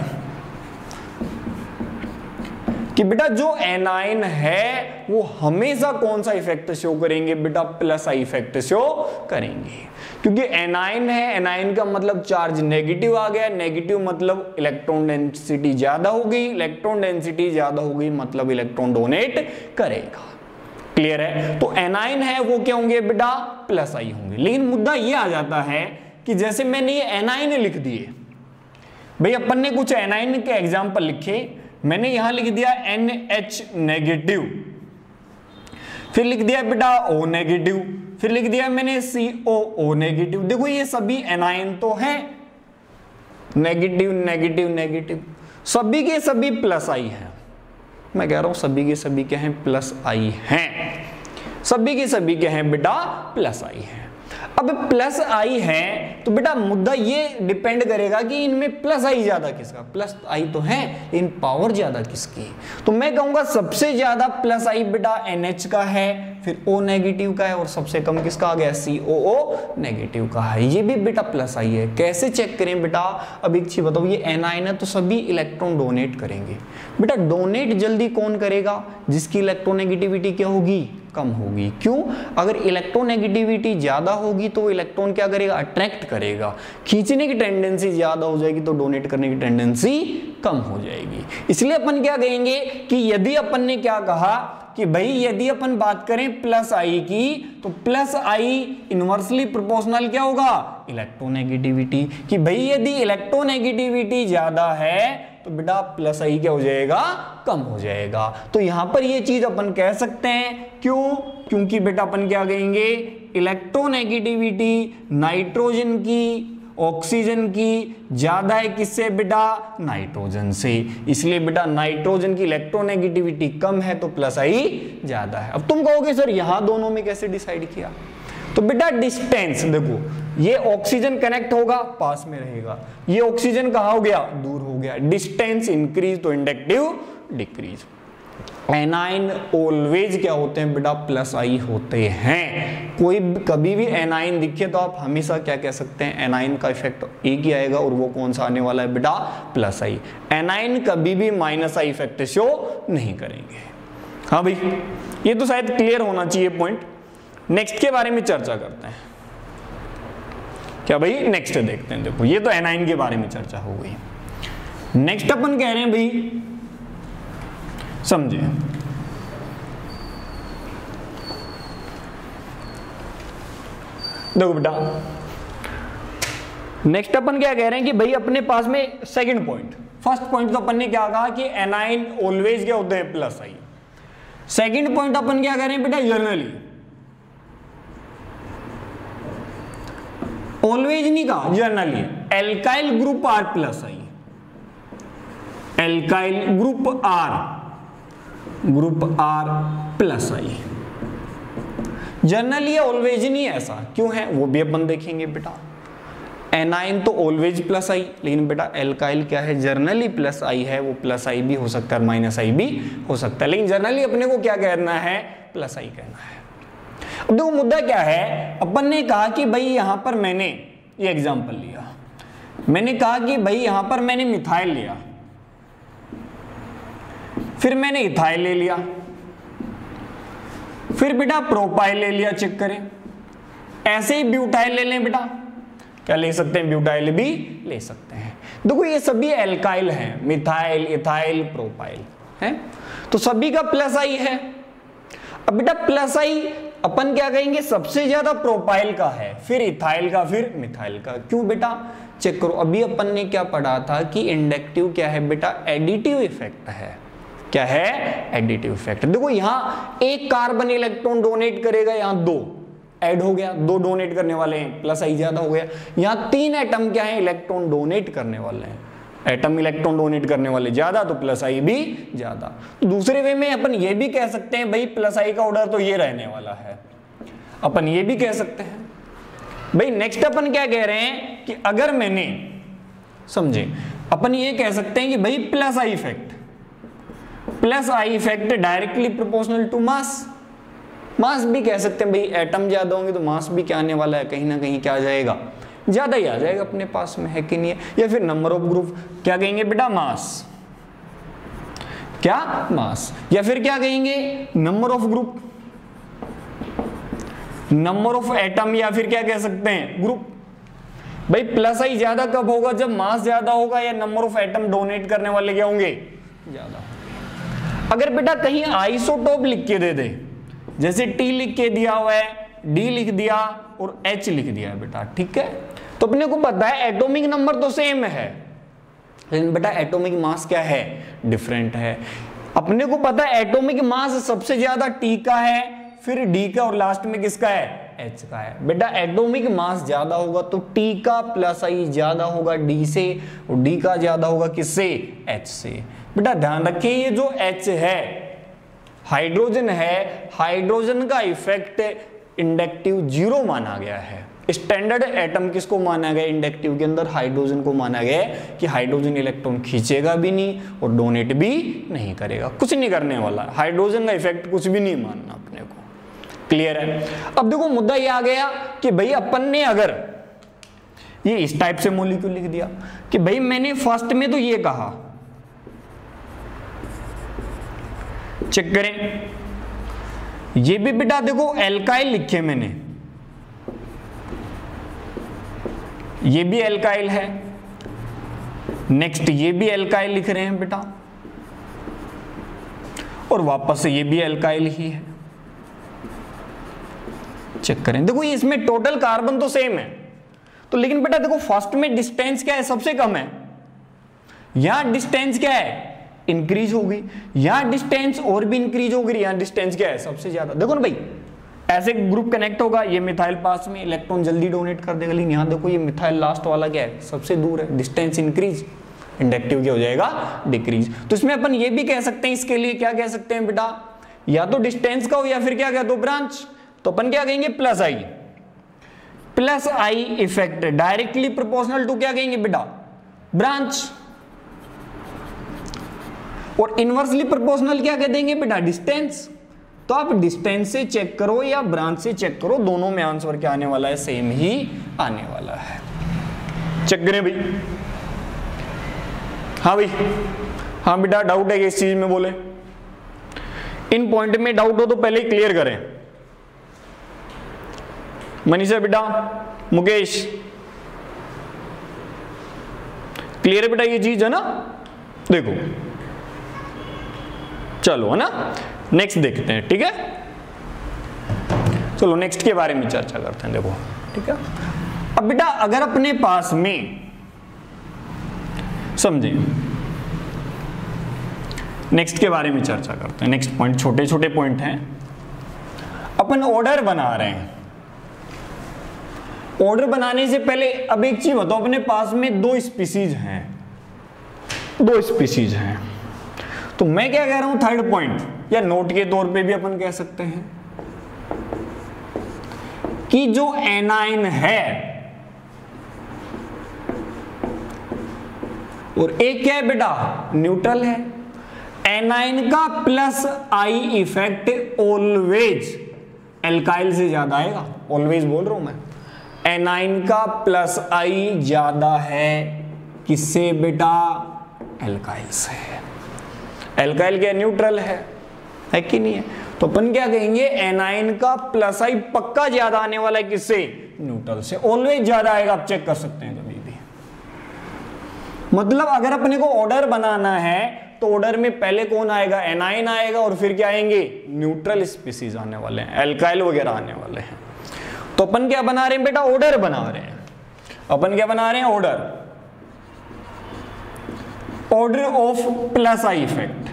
कि बेटा जो एनाइन है वो हमेशा कौन सा इफेक्ट शो करेंगे बेटा, प्लस आई इफेक्ट शो करेंगे। क्योंकि एनाइन है, एनाइन का मतलब चार्ज नेगेटिव आ गया, नेगेटिव मतलब इलेक्ट्रॉन डेंसिटी ज्यादा हो गई, इलेक्ट्रॉन डेंसिटी ज्यादा हो गई मतलब इलेक्ट्रॉन डोनेट करेगा। क्लियर है। तो एनाइन है वो क्या होंगे बेटा, प्लस आई होंगे। लेकिन मुद्दा ये आ जाता है कि जैसे मैंने ये एनाइन लिख दिए, भाई अपन ने कुछ एनाइन के एग्जाम्पल लिखे, मैंने यहां लिख दिया NH नेगेटिव, फिर लिख दिया बेटा O नेगेटिव, फिर लिख दिया मैंने COO नेगेटिव। देखो ये सभी एनाइन तो हैं, नेगेटिव नेगेटिव नेगेटिव, सभी के सभी प्लस आई हैं। मैं कह रहा हूं सभी के सभी क्या हैं, प्लस आई हैं। सभी के सभी क्या है बेटा प्लस आई है। अब प्लस आई है तो बेटा मुद्दा ये डिपेंड करेगा कि इनमें प्लस आई ज्यादा किसका, प्लस आई तो है लेकिन पावर ज्यादा किसकी। तो मैं कहूंगा सबसे ज्यादा प्लस आई बेटा NH का है, फिर O नेगेटिव का है, और सबसे कम किसका आ गया COO नेगेटिव का है। ये भी बेटा प्लस आई है। कैसे चेक करें बेटा, अब एक चीज बताओ, ये एनायन है तो सभी इलेक्ट्रॉन डोनेट करेंगे। बेटा डोनेट जल्दी कौन करेगा, जिसकी इलेक्ट्रोनेगेटिविटी क्या होगी, कम होगी। क्यों, अगर इलेक्ट्रोनेगेटिविटी ज्यादा होगी तो इलेक्ट्रॉन क्या करेगा, अट्रैक्ट करेगा। खींचने की टेंडेंसी ज्यादा हो जाएगी तो डोनेट करने की टेंडेंसी कम हो जाएगी। इसलिए अपन क्या कहेंगे कि यदि अपन ने क्या कहा कि भाई यदि अपन बात करें प्लस आई की, तो प्लस आई इनवर्सली प्रोपोर्शनल क्या होगा, इलेक्ट्रोनेगेटिविटी। कि भाई यदि इलेक्ट्रोनेगेटिविटी ज्यादा है तो बेटा प्लस आई क्या हो जाएगा, कम हो जाएगा। तो यहां पर ये चीज अपन कह सकते हैं। क्यों, क्योंकि बेटा अपन क्या कहेंगे, इलेक्ट्रोनेगेटिविटी नाइट्रोजन की ऑक्सीजन की ज्यादा है किससे बेटा, नाइट्रोजन से। इसलिए बेटा नाइट्रोजन की इलेक्ट्रोनेगेटिविटी कम है तो प्लस आई ज्यादा है। अब तुम कहोगे सर यहां दोनों में कैसे डिसाइड किया, तो बेटा डिस्टेंस देखो, ये ऑक्सीजन कनेक्ट होगा पास में रहेगा, ये ऑक्सीजन कहां हो गया, दूर हो गया। डिस्टेंस इंक्रीज तो इंडक्टिव डिक्रीज। एनाइन ऑलवेज क्या होते हैं बेटा, प्लस आई होते हैं। कोई कभी भी एनाइन दिखे तो आप हमेशा क्या कह सकते हैं, एनाइन का इफेक्ट एक ही आएगा, और वो कौन सा आने वाला है बेटा, प्लस आई। एनाइन कभी भी माइनस आई इफेक्ट शो नहीं करेंगे। हाँ भाई, ये तो शायद क्लियर होना चाहिए पॉइंट। नेक्स्ट के बारे में चर्चा करते हैं। क्या भाई, नेक्स्ट देखते हैं। देखो ये तो एनाइन के बारे में चर्चा हो गई। नेक्स्ट अपन कह रहे हैं भाई, समझे, देखो बेटा नेक्स्ट अपन क्या कह रहे हैं कि भाई अपने पास में सेकंड पॉइंट, फर्स्ट पॉइंट तो अपन ने क्या कहा कि एनाइन ऑलवेज क्या होते हैं, प्लस आई। सेकंड पॉइंट अपन क्या कह रहे हैं बेटा, जनरली ऑलवेज नहीं कहा, generally alkyl group are plus I, alkyl group are plus I. Generally always नहीं ऐसा क्यों है, वो भी अपन देखेंगे बेटा। एनाइन तो ऑलवेज प्लस आई, लेकिन बेटा एल्काइल क्या है, जर्नली प्लस आई है। वो प्लस आई भी हो सकता है, माइनस आई भी हो सकता है, लेकिन जनरली अपने को क्या कहना है, प्लस आई कहना है। अब देखो मुद्दा क्या है, अपन ने कहा कि भाई यहां पर मैंने ये एग्जांपल लिया, मैंने कहा कि भाई यहां पर मैंने मिथाइल लिया, फिर मैंने इथाइल ले लिया, फिर बेटा प्रोपाइल ले लिया, चेक करें। ऐसे ही ब्यूटाइल ले लें बेटा, क्या ले सकते हैं, ब्यूटाइल भी ले सकते हैं। देखो ये सभी एल्काइल हैं, मिथाइल, इथाइल, प्रोपाइल है, तो सभी का प्लस आई है। अब बेटा प्लस आई अपन क्या कहेंगे, सबसे ज्यादा प्रोपाइल का है, फिर इथाइल का, फिर मिथाइल का। क्यों बेटा, चेक करो, अभी अपन ने क्या पढ़ा था कि इंडक्टिव क्या है बेटा, एडिटिव इफेक्ट है। क्या है, एडिटिव इफेक्ट। देखो यहां एक कार्बन इलेक्ट्रॉन डोनेट करेगा, यहां दो ऐड हो गया, दो डोनेट करने वाले हैं, प्लस आई ज्यादा हो गया। यहां तीन एटम क्या है, इलेक्ट्रॉन डोनेट करने वाले हैं, एटम इलेक्ट्रॉन डोनेट करने वाले ज्यादा, तो प्लस आई भी ज्यादा। तो दूसरे वे में अपन ये भी कह सकते हैं भाई प्लस आई का ऑर्डर तो ये रहने वाला है, अपन ये भी कह सकते हैं भाई। नेक्स्ट अपन क्या कह रहे हैं कि अगर मैंने, समझे, अपन ये कह सकते हैं कि भाई plus I effect, plus I effect directly proportional to mass. Mass भी कह सकते हैं भाई, एटम ज्यादा होंगे तो मास भी क्या आने वाला है, कहीं ना कहीं क्या आ जाएगा, ज्यादा ही आ जाएगा अपने पास में, है कि नहीं है। या फिर नंबर ऑफ ग्रुप क्या कहेंगे बेटा, मास, क्या मास। या फिर क्या कहेंगे, number of group, number of atom, या फिर क्या कह सकते हैं, ग्रुप। भाई प्लस आई ज्यादा कब होगा, जब मास ज्यादा होगा या नंबर ऑफ एटम डोनेट करने वाले क्या होंगे, ज्यादा। अगर बेटा कहीं आइसोटोप लिख के दे दे, जैसे T लिख के दिया हुआ है, D लिख दिया और H लिख दिया है बेटा, ठीक है, तो अपने को पता है एटॉमिक नंबर तो सेम है, लेकिन बेटा एटॉमिक मास क्या है, डिफरेंट है। अपने को पता है एटॉमिक मास सबसे ज्यादा T का है, फिर D का, और लास्ट में किसका है, H का है। बेटा एटॉमिक मास ज्यादा होगा तो T का प्लस आई ज्यादा होगा D से, और D का ज्यादा होगा किससे, H से। बेटा ध्यान रखिए ये जो H है, हाइड्रोजन है, हाइड्रोजन का इफेक्ट इंडक्टिव 0 माना गया है। स्टैंडर्ड एटम किसको माना गया इंडक्टिव के अंदर? हाइड्रोजन को माना गया कि हाइड्रोजन इलेक्ट्रॉन खींचेगा भी नहीं और डोनेट भी नहीं करेगा, कुछ नहीं करने वाला। हाइड्रोजन का इफेक्ट कुछ भी नहीं मानना अपने को। क्लियर है? अब देखो मुद्दा ये आ गया कि भाई अपन ने अगर ये इस टाइप से मॉलिक्यूल लिख दिया कि भाई मैंने फर्स्ट में तो ये कहा, चेक करें, ये भी बेटा देखो एल्काइल लिखे मैंने, ये भी एल्काइल है, नेक्स्ट ये भी एल्काइल लिख रहे हैं बेटा, और वापस से ये भी एल्काइल ही है। चेक करें, देखो ये इसमें टोटल कार्बन तो सेम है, तो लेकिन बेटा देखो फर्स्ट में डिस्टेंस क्या है? सबसे कम है। यहां डिस्टेंस क्या है? इंक्रीज होगी। यहां डिस्टेंस और भी इंक्रीज होगी, यहां डिस्टेंस क्या है? सबसे ज्यादा। देखो ना भाई, ऐसे ग्रुप कनेक्ट होगा, ये मिथाइल पास में, इलेक्ट्रॉन जल्दी डोनेट कर देगा, लेकिन यहां देखो ये मिथाइल लास्ट वाला क्या है? सबसे दूर है, डिस्टेंस इंक्रीज, इंडक्टिव क्या हो जाएगा? डिक्रीज। तो इसमें अपन ये भी कह सकते हैं, इसके लिए क्या कह सकते हैं बेटा? या तो डिस्टेंस का हो या फिर क्या कह दो? ब्रांच। तो अपन क्या कहेंगे? Plus I. Plus I effect directly proportional to क्या कहेंगे बेटा? ब्रांच। और इनवर्सली प्रोपोर्शनल क्या कह देंगे बेटा? डिस्टेंस। तो आप डिस्टेंस से चेक करो या ब्रांच से चेक करो, दोनों में आंसर क्या आने वाला है? सेम ही आने वाला है। चेक करें भाई। हाँ भाई, हाँ बेटा, डाउट है कि इस चीज में बोले? इन पॉइंट में डाउट हो तो पहले ही क्लियर करें। मनीषा बेटा, मुकेश, क्लियर है बेटा ये चीज है ना? देखो चलो, है ना? नेक्स्ट देखते हैं, ठीक है? चलो नेक्स्ट के बारे में चर्चा करते हैं। देखो ठीक है, अब बेटा अगर अपने पास में समझे, नेक्स्ट के बारे में चर्चा करते हैं। नेक्स्ट पॉइंट, छोटे छोटे पॉइंट हैं। अपन ऑर्डर बना रहे हैं। ऑर्डर बनाने से पहले अब एक चीज बताओ, अपने पास में दो स्पीसीज हैं, दो स्पीसीज हैं, तो मैं क्या कह रहा हूं? थर्ड पॉइंट, या नोट के तौर पे भी अपन कह सकते हैं कि जो एनाइन है और एक क्या है बेटा? न्यूट्रल है। एनाइन का plus I effect always alkyl से ज्यादा आएगा। ऑलवेज बोल रहा हूं मैं, एनाइन का प्लस आई ज्यादा है किससे बेटा? एल्काइल से। एल्काइल क्या? न्यूट्रल है कि नहीं है? तो अपन क्या कहेंगे? एनाइन का प्लस आई पक्का ज्यादा आने वाला है किससे? न्यूट्रल से। ऑलवेज ज्यादा आएगा, आप चेक कर सकते हैं कभी भी। मतलब अगर अपने को ऑर्डर बनाना है तो ऑर्डर में पहले कौन आएगा? एनाइन आएगा, और फिर क्या आएंगे? न्यूट्रल स्पीसीज आने वाले हैं, एल्काइल वगैरह आने वाले हैं। तो अपन क्या बना रहे हैं बेटा? ऑर्डर बना रहे हैं। अपन क्या बना रहे हैं? Order. Order of plus I effect.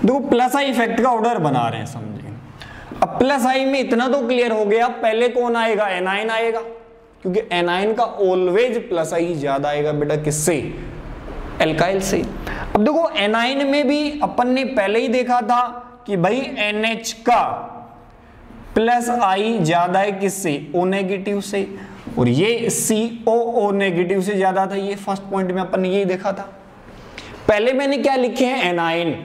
देखो प्लस आई इफेक्ट का ऑर्डर बना रहे हैं, समझे? अब प्लस आई में इतना तो क्लियर हो गया, पहले कौन आएगा? एनाइन आएगा, क्योंकि एनाइन का ऑलवेज प्लस आई ज्यादा आएगा बेटा किससे? एल्काइल से। अब देखो एनाइन में भी अपन ने पहले ही देखा था कि भाई NH का प्लस आई ज्यादा है किससे? O नेगेटिव से, और ये COO नेगेटिव से ज्यादा था। ये फर्स्ट पॉइंट में अपन ने यही देखा था। पहले मैंने क्या लिखे हैं? एनाइन।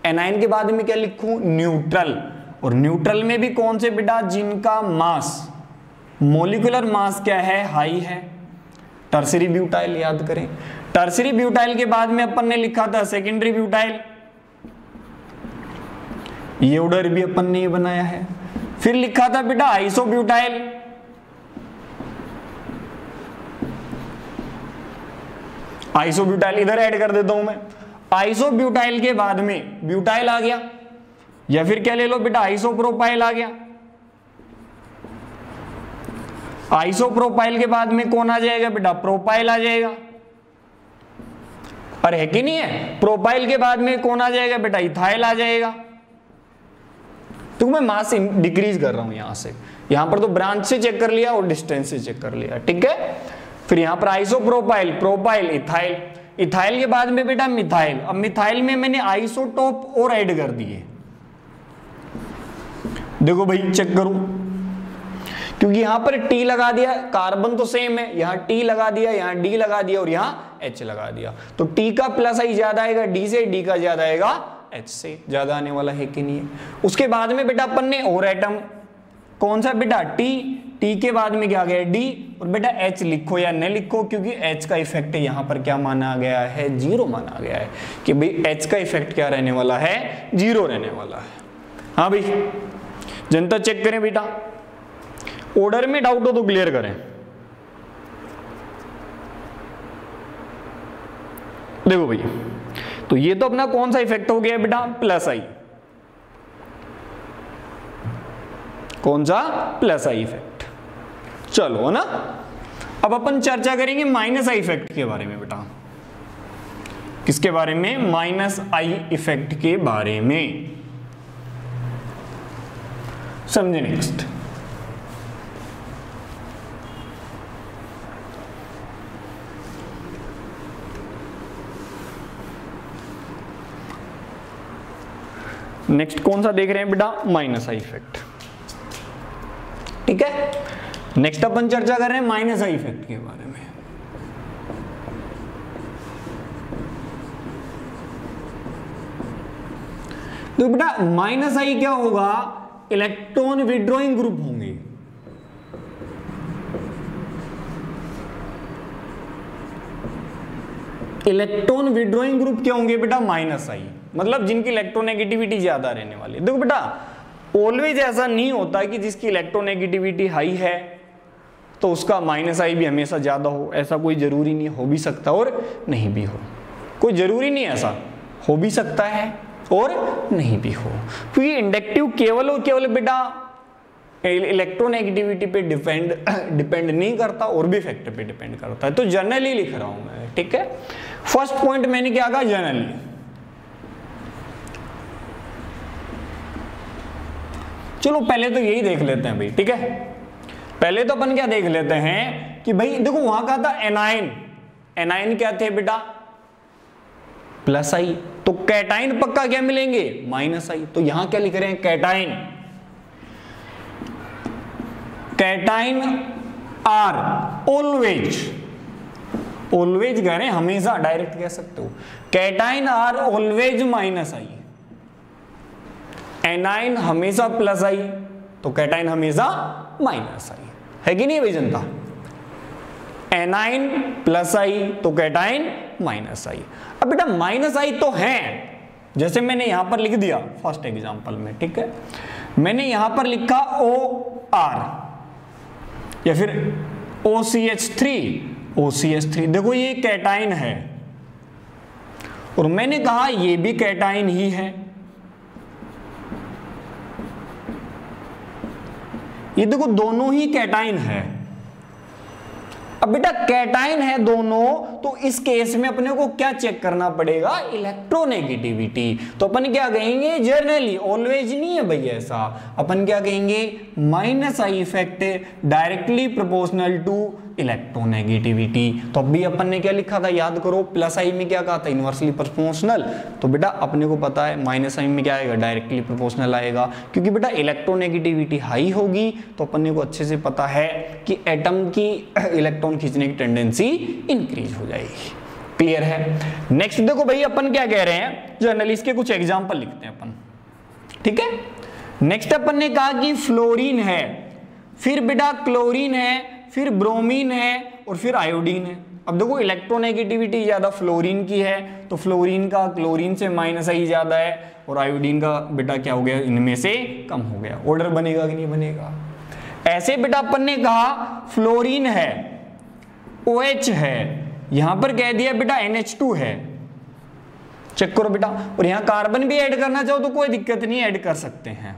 एनाइन के बाद में क्या लिखूं? न्यूट्रल। और न्यूट्रल में भी कौन से बेटा? जिनका मास, मोलिकुलर मास क्या है? हाई है। टर्सरी ब्यूटाइल याद करें। टर्सरी ब्यूटाइल के बाद में अपन ने लिखा था सेकेंडरी ब्यूटाइल। ये ऑर्डर भी अपन ने बनाया है। फिर लिखा था बेटा आइसोब्यूटाइल। आइसोब्यूटाइल इधर ऐड कर देता हूं मैं। आइसोब्यूटाइल के बाद में ब्यूटाइल आ गया, या फिर क्या ले लो बेटा? आइसोप्रोपाइल आ गया। आइसोप्रोपाइल के बाद में कौन आ जाएगा बेटा? प्रोपाइल आ जाएगा। अरे है कि नहीं है? प्रोपाइल के बाद में कौन आ जाएगा बेटा? इथाइल आ जाएगा। तो मैं मास डिक्रीज कर रहा हूं यहां से। यहां पर तो ब्रांच से चेक कर लिया और डिस्टेंस से चेक कर लिया, ठीक है? फिर यहां पर आइसोप्रोपाइल, प्रोपाइल, इथाइल। इथाइल के बाद में बेटा मिथाइल। अब मिथाइल में मैंने आइसोटोप और ऐड कर दिए, देखो भाई चेक करो, क्योंकि यहां पर T लगा दिया, कार्बन तो सेम है, यहां T लगा दिया, यहां D लगा दिया और यहां H लगा दिया, तो T का प्लस आई ज्यादा आएगा D से, D का ज्यादा आएगा H से, ज्यादा आने वाला है कि नहीं है। उसके बाद में बेटा अपन ने और एटम, कौन सा बेटा T, T के बाद में क्या गया D, और बेटा H लिखो या न लिखो, क्योंकि H का इफेक्ट यहां पर क्या माना गया है, 0 माना गया है, कि भाई H का इफेक्ट क्या रहने वाला है, 0 रहने वाला है। हाँ भाई जनता चेक करें बेटा, ऑर्डर में डाउट हो तो क्लियर करें। देखो भाई, तो ये तो अपना कौन सा इफेक्ट हो गया बेटा, प्लस आई, कौन सा, प्लस आई इफेक्ट। चलो ना, अब अपन चर्चा करेंगे माइनस आई इफेक्ट के बारे में बेटा। किसके बारे में, माइनस आई इफेक्ट के बारे में, समझे नेक्स्ट। नेक्स्ट कौन सा देख रहे हैं बेटा, माइनस आई इफेक्ट। ठीक है, नेक्स्ट अपन चर्चा कर रहे हैं माइनस आई इफेक्ट के बारे में। तो बेटा माइनस आई क्या होगा, इलेक्ट्रॉन विड्रॉइंग ग्रुप होंगे। इलेक्ट्रॉन विड्रॉइंग ग्रुप क्या होंगे बेटा, माइनस आई, मतलब जिनकी इलेक्ट्रोनेगेटिविटी ज्यादा रहने वाली। देखो बेटा ऑलवेज ऐसा नहीं होता कि जिसकी इलेक्ट्रोनेगेटिविटी हाई है तो उसका माइनस आई भी हमेशा ज्यादा हो, ऐसा कोई जरूरी नहीं, हो भी सकता और नहीं भी हो, कोई जरूरी नहीं, ऐसा हो भी सकता है और नहीं भी हो, क्योंकि इंडक्टिव केवल और केवल बेटा इलेक्ट्रोनेगेटिविटी पे डिपेंड नहीं करता, और भी फैक्टर पे डिपेंड करता है। तो जनरली लिख रहा हूं मैं, ठीक है। फर्स्ट पॉइंट मैंने क्या कहा, जनरली। चलो पहले तो यही देख लेते हैं भाई, ठीक है। पहले तो अपन क्या देख लेते हैं कि भाई देखो वहां कहा था एनाइन, एनाइन क्या थे बेटा, प्लस आई, तो कैटाइन पक्का क्या मिलेंगे, माइनस आई। तो यहां क्या लिख रहे हैं, cation, cation are always, always कह रहे हैं हमेशा, डायरेक्ट कह सकते हो, cation are always minus I, anion हमेशा प्लस आई, तो कैटाइन हमेशा माइनस आई, है कि नहीं भाई जनता। एनाइन प्लस आई तो कैटाइन माइनस आई। अब बेटा माइनस आई तो है, जैसे मैंने यहां पर लिख दिया फर्स्ट एग्जांपल में, ठीक है, मैंने यहां पर लिखा OR या फिर OCH3, OCH3, देखो ये कैटाइन है और मैंने कहा ये भी कैटाइन ही है, ये देखो दोनों ही कैटाइन है। अब बेटा कैटाइन है दोनों, तो इस केस में अपने को क्या चेक करना पड़ेगा, इलेक्ट्रोनेगेटिविटी। तो अपन क्या कहेंगे, जनरली, ऑलवेज नहीं है भाई ऐसा, अपन क्या कहेंगे, minus I effect directly proportional to electronegativity. तो अभी अपन ने क्या लिखा था, याद करो, प्लस आई में क्या कहा था, इनवर्सली प्रोपोर्शनल। तो बेटा अपने को पता है माइनस आई में क्या आएगा, डायरेक्टली प्रोपोर्शनल आएगा, क्योंकि बेटा इलेक्ट्रोनेगेटिविटी हाई होगी तो अपने को अच्छे से पता है कि एटम की इलेक्ट्रॉन खींचने की टेंडेंसी इंक्रीज हो जाएगी। क्लियर है। नेक्स्ट देखो भाई अपन क्या कह रहे हैं, जनरली इसके कुछ एग्जांपल लिखते हैं अपन, ठीक है। नेक्स्ट अपन ने कहा कि फ्लोरीन है, फिर बेटा क्लोरीन है, फिर ब्रोमीन है और फिर आयोडीन है। अब देखो इलेक्ट्रोनेगेटिविटी ज्यादा फ्लोरीन की है, तो फ्लोरीन का क्लोरीन से माइनस आई ज्यादा है और आयोडीन का बेटा क्या हो गया, इनमें से कम हो गया। ऑर्डर बनेगा कि नहीं बनेगा। ऐसे बेटा अपन ने कहा फ्लोरीन है, OH है, यहां पर कह दिया बेटा NH2 है, चेक करो बेटा, और यहां कार्बन भी ऐड करना चाहो तो कोई दिक्कत नहीं, ऐड कर सकते हैं,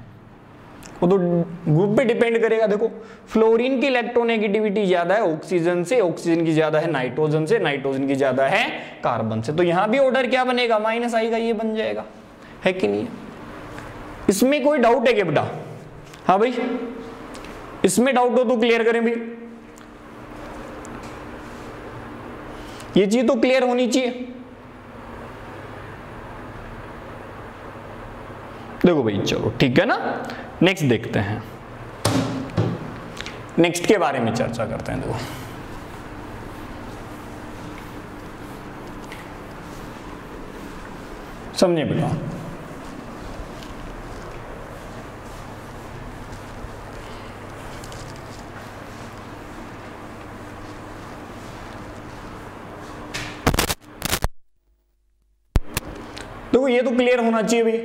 वो तो ग्रुप पे डिपेंड करेगा। देखो फ्लोरीन की इलेक्ट्रोनेगेटिविटी ज्यादा है ऑक्सीजन से, ऑक्सीजन की ज्यादा है नाइट्रोजन से, नाइट्रोजन की ज्यादा है कार्बन से, तो यहां भी ऑर्डर क्या बनेगा, माइनस आई का ये बन जाएगा, है कि नहीं। इसमें कोई डाउट है क्या बेटा, हाँ भाई, इसमें डाउट हो तो क्लियर करें भी। ये चीज तो क्लियर होनी चाहिए। देखो भाई चलो ठीक है ना, नेक्स्ट देखते हैं, नेक्स्ट के बारे में चर्चा करते हैं। देखो समझे बेटा, देखो ये तो क्लियर होना चाहिए भाई,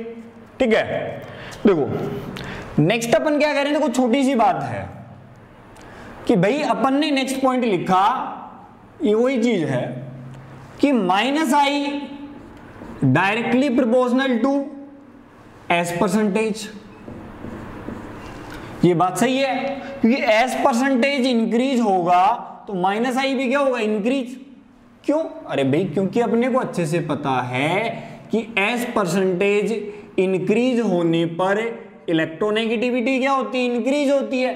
ठीक है। देखो नेक्स्ट अपन क्या करें, देखो छोटी सी बात है कि भाई अपन ने नेक्स्ट पॉइंट लिखा, ये वही चीज है कि minus I directly proportional to S percentage. ये बात सही है, क्योंकि एस परसेंटेज इंक्रीज होगा तो माइनस आई भी क्या होगा, इंक्रीज। क्यों? अरे भाई क्योंकि अपने को अच्छे से पता है कि एस परसेंटेज इंक्रीज होने पर इलेक्ट्रोनेगेटिविटी क्या होती है, इंक्रीज होती है।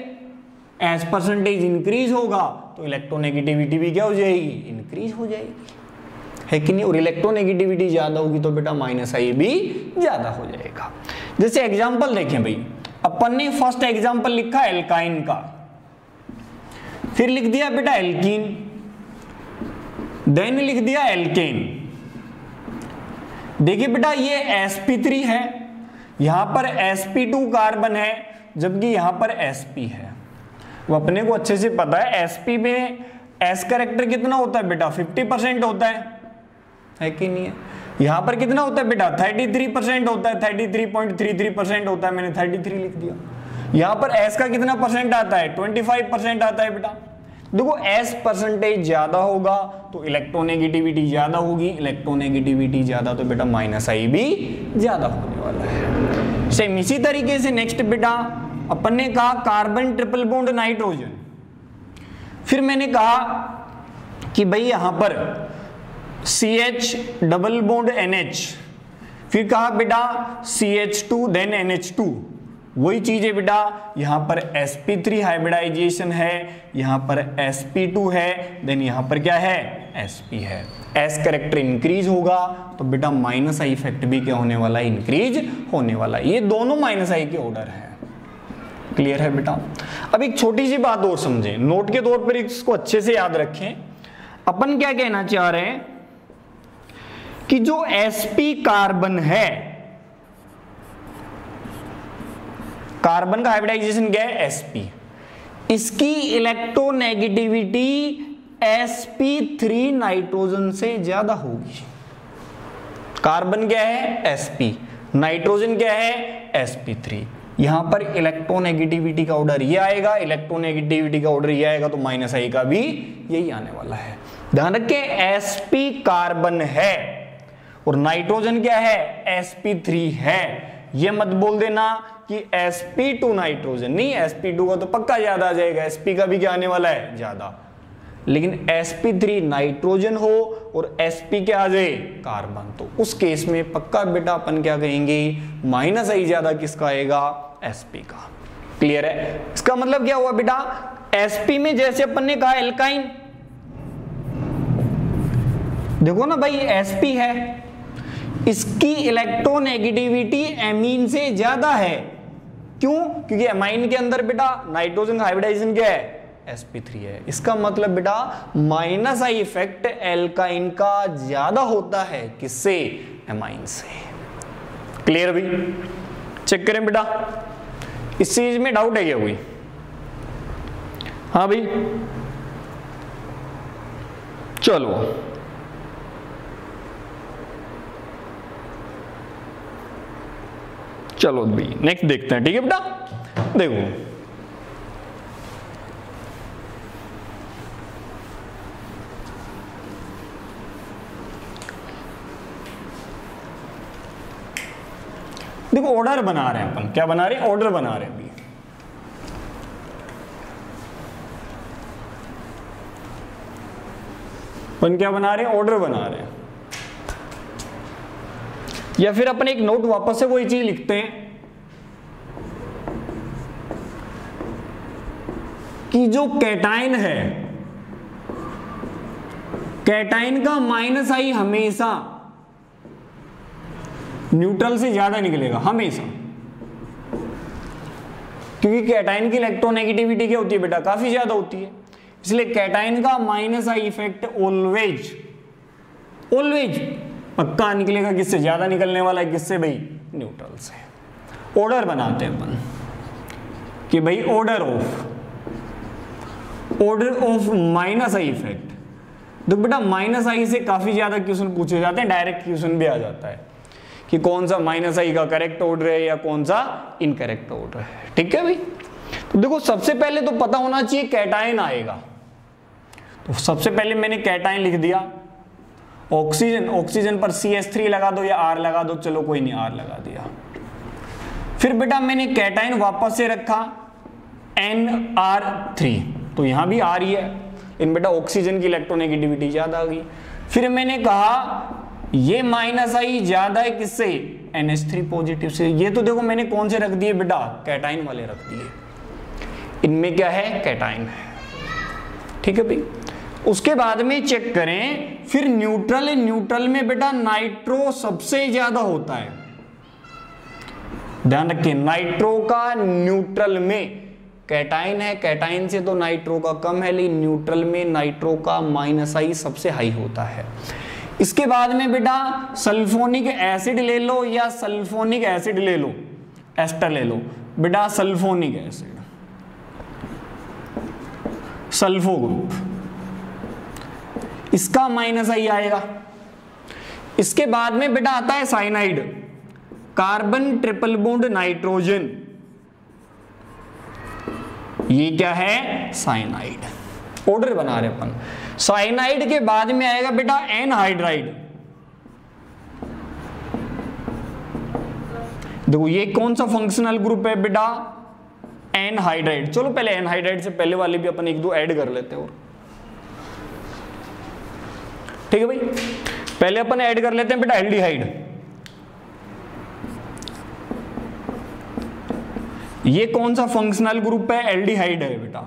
एस परसेंटेज इंक्रीज होगा तो इलेक्ट्रोनेगेटिविटी भी क्या हो जाएगी, इंक्रीज हो जाएगी, है कि नहीं। और इलेक्ट्रोनेगेटिविटी ज्यादा होगी तो बेटा माइनस आई भी ज्यादा हो जाएगा। जैसे एग्जांपल देखें भाई, अपन ने फर्स्ट एग्जांपल लिखा एल्काइन का, फिर लिख दिया बेटा एल्कीन, देन लिख दिया एल्केन। देखिए बेटा ये sp3 है, यहां पर sp2 कार्बन है, जबकि यहां पर sp है। वो अपने को अच्छे से पता है sp में s कैरेक्टर कितना होता है बेटा, 50% होता है कि नहीं है। यहां पर कितना होता है बेटा, 33% होता है, 33.33% होता है, मैंने 33 लिख दिया। यहां पर s का कितना परसेंट आता है, 25% आता है बेटा। देखो s परसेंटेज ज्यादा होगा तो इलेक्ट्रोनेगेटिविटी ज्यादा होगी, इलेक्ट्रोनेगेटिविटी ज्यादा तो बेटा माइनस आई भी ज्यादा होने वाला है। सेम इसी तरीके से नेक्स्ट बेटा अपन ने कहा कार्बन ट्रिपल बॉन्ड नाइट्रोजन, फिर मैंने कहा कि भाई यहां पर CH डबल बॉन्ड NH, फिर कहा बेटा CH2 देन NH2। वही चीज है बेटा, यहां पर sp3 हाइब्रिडाइजेशन है, यहां पर sp2 है, देन यहां पर क्या है, sp है। s कैरेक्टर इंक्रीज होगा तो बेटा माइनस आई इफेक्ट भी क्या होने वाला है, इंक्रीज होने वाला है। ये दोनों माइनस आई के ऑर्डर है। क्लियर है बेटा। अब एक छोटी सी बात और समझें, नोट के तौर पर इसको अच्छे से याद रखें। अपन क्या कहना चाह रहे हैं कि जो sp कार्बन है, कार्बन का हाइब्रिडाइजेशन क्या है, sp, इसकी इलेक्ट्रोनेगेटिविटी sp3 नाइट्रोजन से ज्यादा होगी। कार्बन क्या है, sp, नाइट्रोजन क्या है, sp3। यहां पर इलेक्ट्रोनेगेटिविटी का ऑर्डर ये आएगा, इलेक्ट्रोनेगेटिविटी का ऑर्डर ये आएगा, तो माइनस आई का भी यही आने वाला है। ध्यान रखें sp कार्बन है और नाइट्रोजन क्या है, sp3 है। ये मत बोल देना कि sp2 नाइट्रोजन, नहीं, sp2 का तो पक्का ज्यादा आ जाएगा, sp का भी क्या आने वाला है, ज्यादा। लेकिन sp3 नाइट्रोजन हो और sp क्या आ जाए, कार्बन, तो उस केस में पक्का बेटा अपन क्या कहेंगे, माइनस आई ज्यादा किसका आएगा, sp का। क्लियर है। इसका मतलब क्या हुआ बेटा, sp में जैसे अपन ने कहा एल्काइन, देखो ना भाई sp है, इसकी इलेक्ट्रोनेगेटिविटी एमीन से ज्यादा है। क्यों? क्योंकि एमाइन के अंदर बेटा नाइट्रोजन का हाइब्रिडाइजेशन क्या है, sp3 है। इसका मतलब बेटा माइनस आई इफेक्ट एल्काइन का ज्यादा होता है, किससे, एमाइन से। क्लियर भी। चेक करें बेटा, इस चीज में डाउट है क्या कोई? हाँ भाई चलो चलो भाई नेक्स्ट देखते हैं, ठीक है बेटा। देखो देखो ऑर्डर बना रहे हैं अपन, क्या बना रहे हैं, ऑर्डर बना रहे हैं अभी। अपन क्या बना रहे हैं, ऑर्डर बना रहे हैं। या फिर अपन एक नोट वापस से वही चीज लिखते हैं कि जो कैटायन है, कैटाइन का माइनस आई हमेशा न्यूट्रल से ज्यादा निकलेगा, हमेशा, क्योंकि कैटाइन की इलेक्ट्रोनेगेटिविटी क्या होती है बेटा, काफी ज्यादा होती है, इसलिए कैटाइन का माइनस आई इफेक्ट ऑलवेज पक्का निकलेगा, किससे ज्यादा निकलने वाला है, किससे भाई, न्यूट्रल से। ऑर्डर बनाते हैं अपन कि भाई order of minus I effect. तो बेटा माइनस आई से काफी ज्यादा क्वेश्चन पूछे जाते हैं, डायरेक्ट क्वेश्चन भी आ जाता है कि कौन सा माइनस आई का करेक्ट ऑर्डर है या कौन सा इनकरेक्ट ऑर्डर है, ठीक है भाई। तो देखो सबसे पहले तो पता होना चाहिए कैटाइन आएगा, तो सबसे पहले मैंने कैटाइन लिख दिया, ऑक्सीजन पर CH3 लगा दो या R लगा दो, चलो कोई नहीं R लगा दिया। फिर बेटा मैंने कैटाइन वापस से रखा NR3, तो यहां भी R ही है, इन बेटा ऑक्सीजन की इलेक्ट्रोनेगेटिविटी ज्यादा आ गई। फिर मैंने कहा ये माइनस आई ज्यादा है किससे, NH3 पॉजिटिव से। ये तो देखो मैंने कौन से रख दिए बेटा, कैटाइन वाले रख दिए, इनमें क्या है, कैटाइन है, ठीक है भाई। उसके बाद में चेक करें फिर न्यूट्रल में बेटा नाइट्रो सबसे ज्यादा होता है, ध्यान रखिए, नाइट्रो का न्यूट्रल में कैटाइन है, कैटाइन से तो नाइट्रो का कम है, लेकिन न्यूट्रल में नाइट्रो का माइनस आई सबसे हाई होता है। इसके बाद में बेटा सल्फोनिक एसिड ले लो या सल्फोनिक एसिड ले लो, एस्टर ले लो बेटा, सल्फोनिक एसिड, सल्फो ग्रुप, इसका माइनस आई आएगा। इसके बाद में बेटा आता है cyanide, carbon triple bond nitrogen, ये क्या है, साइनाइड। ऑर्डर बना रहे अपन, साइनाइड के बाद में आएगा बेटा एनहाइड्राइड। देखो ये कौन सा फंक्शनल ग्रुप है बेटा, एनहाइड्राइड। चलो पहले एनहाइड्राइड से पहले वाले भी अपन एक दो ऐड कर लेते हैं, और ठीक है भाई। पहले अपन ऐड कर लेते हैं बेटा एल्डिहाइड। ये कौन सा फंक्शनल ग्रुप है, एल्डिहाइड है बेटा।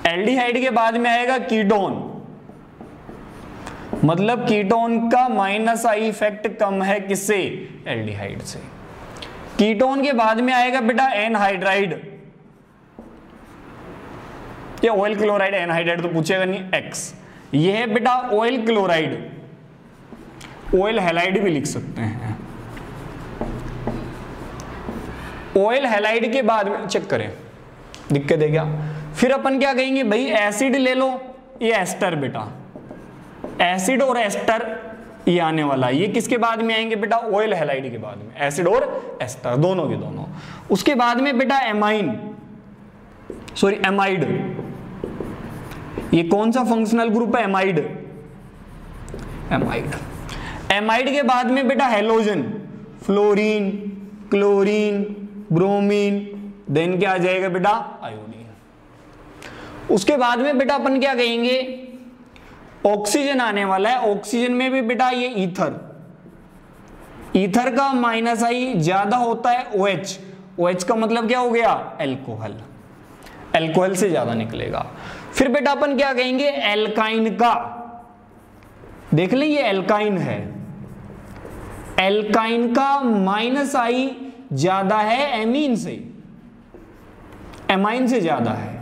एल्डिहाइड के बाद में आएगा कीटोन, मतलब कीटोन का माइनस आई इफेक्ट कम है किससे, एल्डिहाइड से। कीटोन के बाद में आएगा बेटा एनहाइड्राइड, ये ऑयल क्लोराइड, एनहाइड्राइड तो पूछेगा नहीं, एक्स। ये है बेटा ऑयल क्लोराइड, ऑयल हैलाइड भी लिख सकते हैं। ऑयल हैलाइड के बाद में चेक करें, दिक्कत है क्या। फिर अपन क्या कहेंगे भाई, एसिड ले लो, ये एस्टर बेटा, एसिड और एस्टर ये आने वाला, ये किसके बाद में आएंगे बेटा, ऑयल हैलाइड के बाद में, एसिड और एस्टर दोनों के दोनों। उसके बाद में बेटा एमाइड, ये कौन सा फंक्शनल ग्रुप है, एमाइड। एमाइड के बाद में बेटा halogen, fluorine, chlorine, bromine, then क्या आ जाएगा बेटा, आयोडीन। उसके बाद में बेटा अपन क्या कहेंगे, ऑक्सीजन आने वाला है। ऑक्सीजन में भी बेटा ये ईथर का माइनस आई ज्यादा होता है, OH का मतलब क्या हो गया, एल्कोहल से ज्यादा निकलेगा। फिर बेटा अपन क्या कहेंगे, एल्काइन का, देख ले ये एल्काइन है, एल्काइन का माइनस आई ज्यादा है एमीन से, एमाइन से ज्यादा है।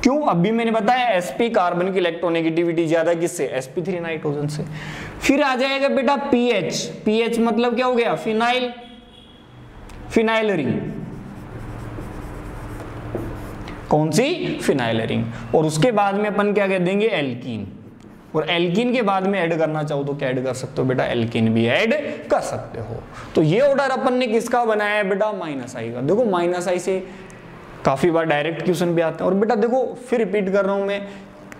क्यों, अभी मैंने बताया sp कार्बन की इलेक्ट्रोनेगेटिविटी ज्यादा किससे, sp3 नाइट्रोजन से। फिर आ जाएगा बेटा pH मतलब क्या हो गया, फिनाइल रिंग, कौन सी, फिनाइल रिंग। और उसके बाद में अपन क्या कह देंगे, एल्कीन। और एल्कीन के बाद में ऐड करना चाहो तो क्या ऐड कर सकते हो बेटा, एल्कीन भी ऐड कर सकते हो। तो ये ऑर्डर अपन ने किसका बनाया है बेटा, माइनस आई का। देखो माइनस आई से काफी बार डायरेक्ट क्वेश्चन भी आते हैं। और बेटा देखो फिर रिपीट कर रहा हूं मैं,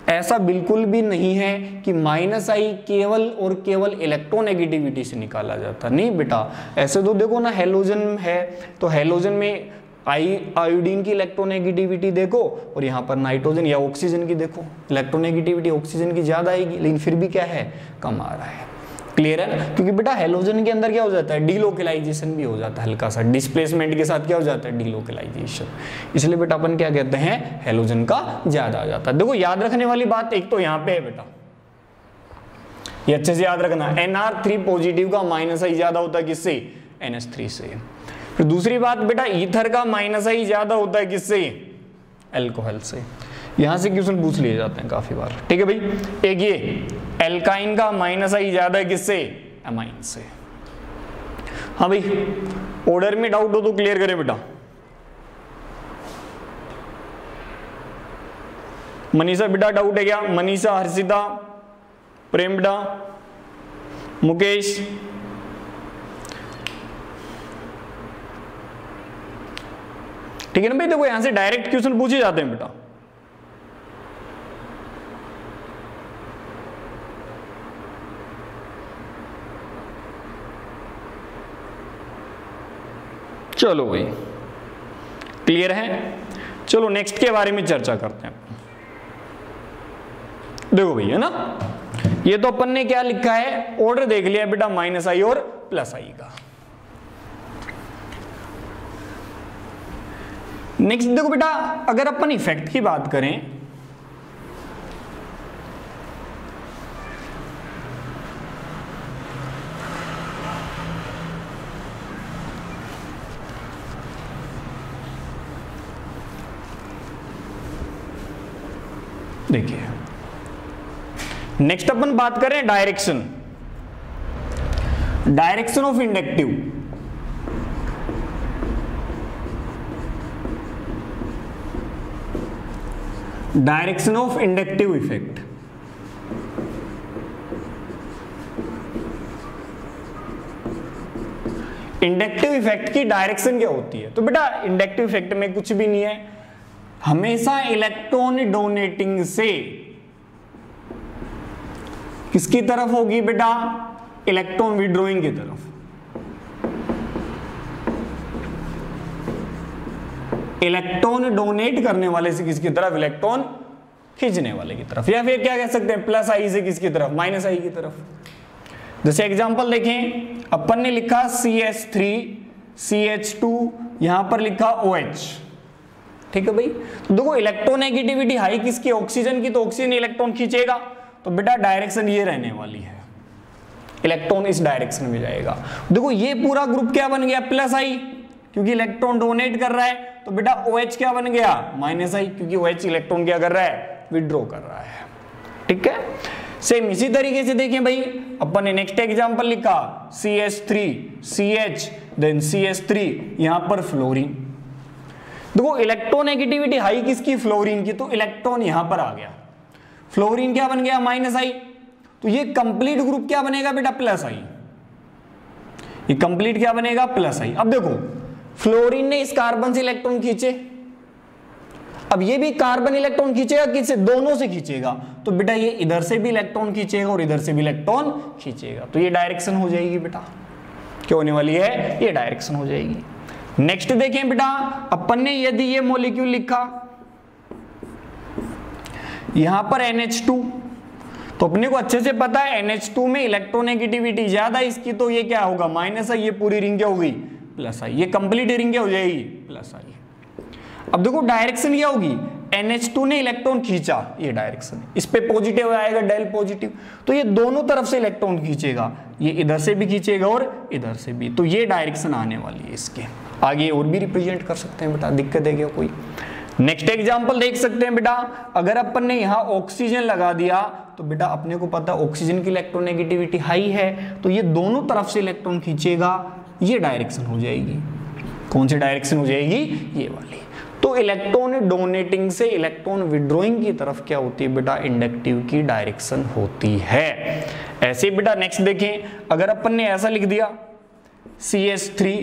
ऐसा बिल्कुल भी नहीं है कि माइनस आई केवल और केवल इलेक्ट्रोनेगेटिविटी से निकाला जाता, नहीं बेटा। ऐसे तो देखो ना, हेलोजन है तो हेलोजन में आयोडीन की इलेक्ट्रोनेगेटिविटी देखो, और यहाँ पर नाइट्रोजन या ऑक्सीजन की देखो, इलेक्ट्रोनेगेटिविटी ऑक्सीजन की ज्यादा आएगी, लेकिन फिर भी क्या है, कम आ रहा है। क्लियर है? क्योंकि बेटा हेलोजन के अंदर क्या हो जाता है, डीलोकलाइजेशन भी हो जाता है, हल्का सा डिस्प्लेसमेंट के साथ क्या हो जाता है, डीलोकलाइजेशन। इसलिए बेटा अपन क्या कहते हैं, हेलोजन का ज्यादा आ जाता है। देखो याद रखने वाली बात एक तो यहाँ पे है बेटा, ये अच्छे से याद रखना, NR3 पॉजिटिव का माइनस आई ज्यादा होता है किससे, NH3 से। फिर दूसरी बात बेटा, ईथर का माइनस आई ज्यादा होता है किससे, एल्कोहल से। यहां से क्वेश्चन पूछ लिए जाते हैं काफी बार, ठीक है भाई। एक ये एल्काइन का माइनस आई ज्यादा है किससे, एमाइन से। हाँ भाई, ऑर्डर में डाउट हो तो क्लियर करें बेटा। मनीषा बेटा डाउट है क्या, मनीषा, हर्षिता, प्रेम बेटा, मुकेश, ठीक है ना भाई। देखो यहां से डायरेक्ट क्वेश्चन पूछे जाते हैं बेटा। चलो भाई क्लियर है। चलो नेक्स्ट के बारे में चर्चा करते हैं। देखो भाई, है ना, ये तो अपन ने क्या लिखा है, ऑर्डर देख लिया बेटा, माइनस आई और प्लस आई का। नेक्स्ट देखो बेटा, अगर अपन इफेक्ट की बात करें, देखिए नेक्स्ट अपन बात करें direction, direction of inductive. Direction of inductive effect. Inductive effect की डायरेक्शन क्या होती है? तो बेटा इंडक्टिव इफेक्ट में कुछ भी नहीं है, हमेशा इलेक्ट्रॉन डोनेटिंग से किसकी तरफ होगी बेटा, इलेक्ट्रॉन विड्रॉइंग की तरफ। इलेक्ट्रॉन डोनेट करने वाले से किसकी तरफ, इलेक्ट्रॉन खींचने वाले की तरफ। या फिर क्या कह सकते हैं, प्लस आई से किसकी तरफ, माइनस आई की तरफ। जैसे एग्जांपल देखें, अपन ने लिखा CH3 CH2, यहां पर लिखा OH, ठीक है भाई। तो देखो इलेक्ट्रोनेगेटिविटी हाई किसकी, ऑक्सीजन की, तो ऑक्सीजन इलेक्ट्रॉन खींचेगा, तो बेटा डायरेक्शन ये रहने वाली है, इलेक्ट्रॉन इस डायरेक्शन में जाएगा। देखो ये पूरा ग्रुप क्या बन गया, प्लस आई, क्योंकि इलेक्ट्रॉन डोनेट कर रहा है। तो बेटा OH क्या बन गया, माइनस आई, क्योंकि OH इलेक्ट्रॉन क्या कर रहा है, विड्रॉ कर रहा है, ठीक है। सेम इसी तरीके से देखें भाई, अपन ने नेक्स्ट एग्जांपल लिखा CH3 CH देन CH3, यहां पर फ्लोरीन। देखो इलेक्ट्रोनेगेटिविटी हाई किसकी, फ्लोरीन की, तो इलेक्ट्रॉन यहां पर आ गया, फ्लोरीन क्या बन गया, माइनस आई। तो ये कंप्लीट ग्रुप क्या बनेगा बेटा, प्लस आई। ये कंप्लीट क्या बनेगा, प्लस आई। अब देखो फ्लोरीन ने इस कार्बन से इलेक्ट्रॉन खींचे, अब ये भी कार्बन इलेक्ट्रॉन खींचेगा, किससे, दोनों से खींचेगा। तो बेटा ये इधर से भी इलेक्ट्रॉन खींचेगा और इधर से भी इलेक्ट्रॉन खींचेगा, तो ये डायरेक्शन हो जाएगी बेटा, क्या होने वाली है, ये डायरेक्शन हो जाएगी। नेक्स्ट देखें बेटा, अपन ने यदि ये मॉलिक्यूल लिखा यहां पर NH2, तो अपने को अच्छे से पता है NH2 में इलेक्ट्रोनेगेटिविटी ज्यादा इसकी, तो ये क्या होगा, माइनस आई। ये पूरी रिंग क्या होगी, प्लस आई। ये कंप्लीट रिंग क्या हो जाएगी, प्लस आई। अब देखो डायरेक्शन क्या होगी, NH2 ने इलेक्ट्रॉन खींचा, ये डायरेक्शन, इस पे पॉजिटिव आएगा, डेल पॉजिटिव, तो ये दोनों तरफ से इलेक्ट्रॉन खींचेगा, ये इधर से भी खींचेगा और इधर से भी, तो ये डायरेक्शन आने वाली है इसके। आगे और भी रिप्रेजेंट कर सकते हैं बेटा, दिक्कत है क्या कोई। नेक्स्ट एग्जांपल देख सकते हैं बेटा, अगर अपन ने यहाँ ऑक्सीजन लगा दिया, तो बेटा अपने को पता ऑक्सीजन की इलेक्ट्रोनेगेटिविटी हाई है, तो ये दोनों तरफ से इलेक्ट्रॉन खींचेगा, ये डायरेक्शन हो जाएगी। कौन सी डायरेक्शन हो जाएगी, ये वाली। तो इलेक्ट्रॉन डोनेटिंग से इलेक्ट्रॉन विड्रॉइंग की तरफ क्या होती है बेटा, इंडक्टिव की डायरेक्शन होती है। ऐसे बेटा नेक्स्ट देखें, अगर अपन ने ऐसा लिख दिया CH3,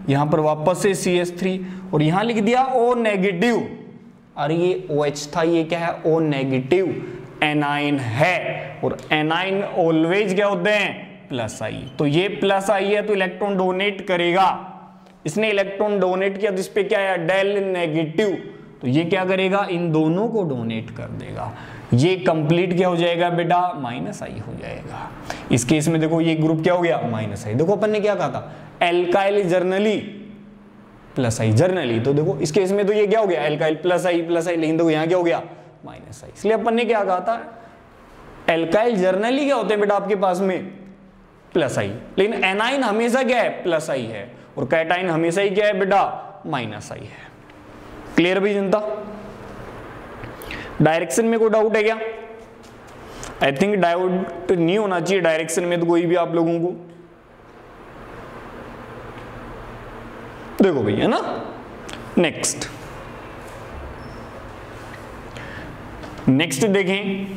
यहां पर वापस से CH3 और यहां लिख दिया O नेगेटिव, अरे ये OH था, ये क्या है, O नेगेटिव, एनाइन है, और एनाइन ऑलवेज क्या होते हैं, प्लस आई। तो ये प्लस आई है तो इलेक्ट्रॉन डोनेट करेगा, इसने इलेक्ट्रॉन डोनेट किया तो इस पे क्या है, डेल नेगेटिव, तो ये क्या करेगा, इन दोनों को डोनेट कर देगा। ये कंप्लीट क्या हो जाएगा बेटा, माइनस आई हो जाएगा। इस केस में देखो ये ग्रुप क्या हो गया, माइनस आई। देखो अपन ने क्या कहा था, एल्काइल जर्नली प्लस आई जर्नली, तो देखो इस केस में तो ये क्या हो गया, एल्काइल प्लस आई, लेकिन देखो यहाँ क्या हो गया, माइनस आई। इसलिए अपन ने क्या कहा था, एल्काइल जर्नली क्या होते हैं बेटा आपके पास में, प्लस आई, लेकिन एनाइन हमेशा क्या है, प्लस आई है, और कैटाइन हमेशा ही क्या है बेटा, माइनस आई है। क्लियर भाई जनता? डायरेक्शन में कोई डाउट है क्या? आई थिंक डाउट नहीं होना चाहिए डायरेक्शन में तो कोई भी आप लोगों को। देखो भैया, है ना। नेक्स्ट देखें,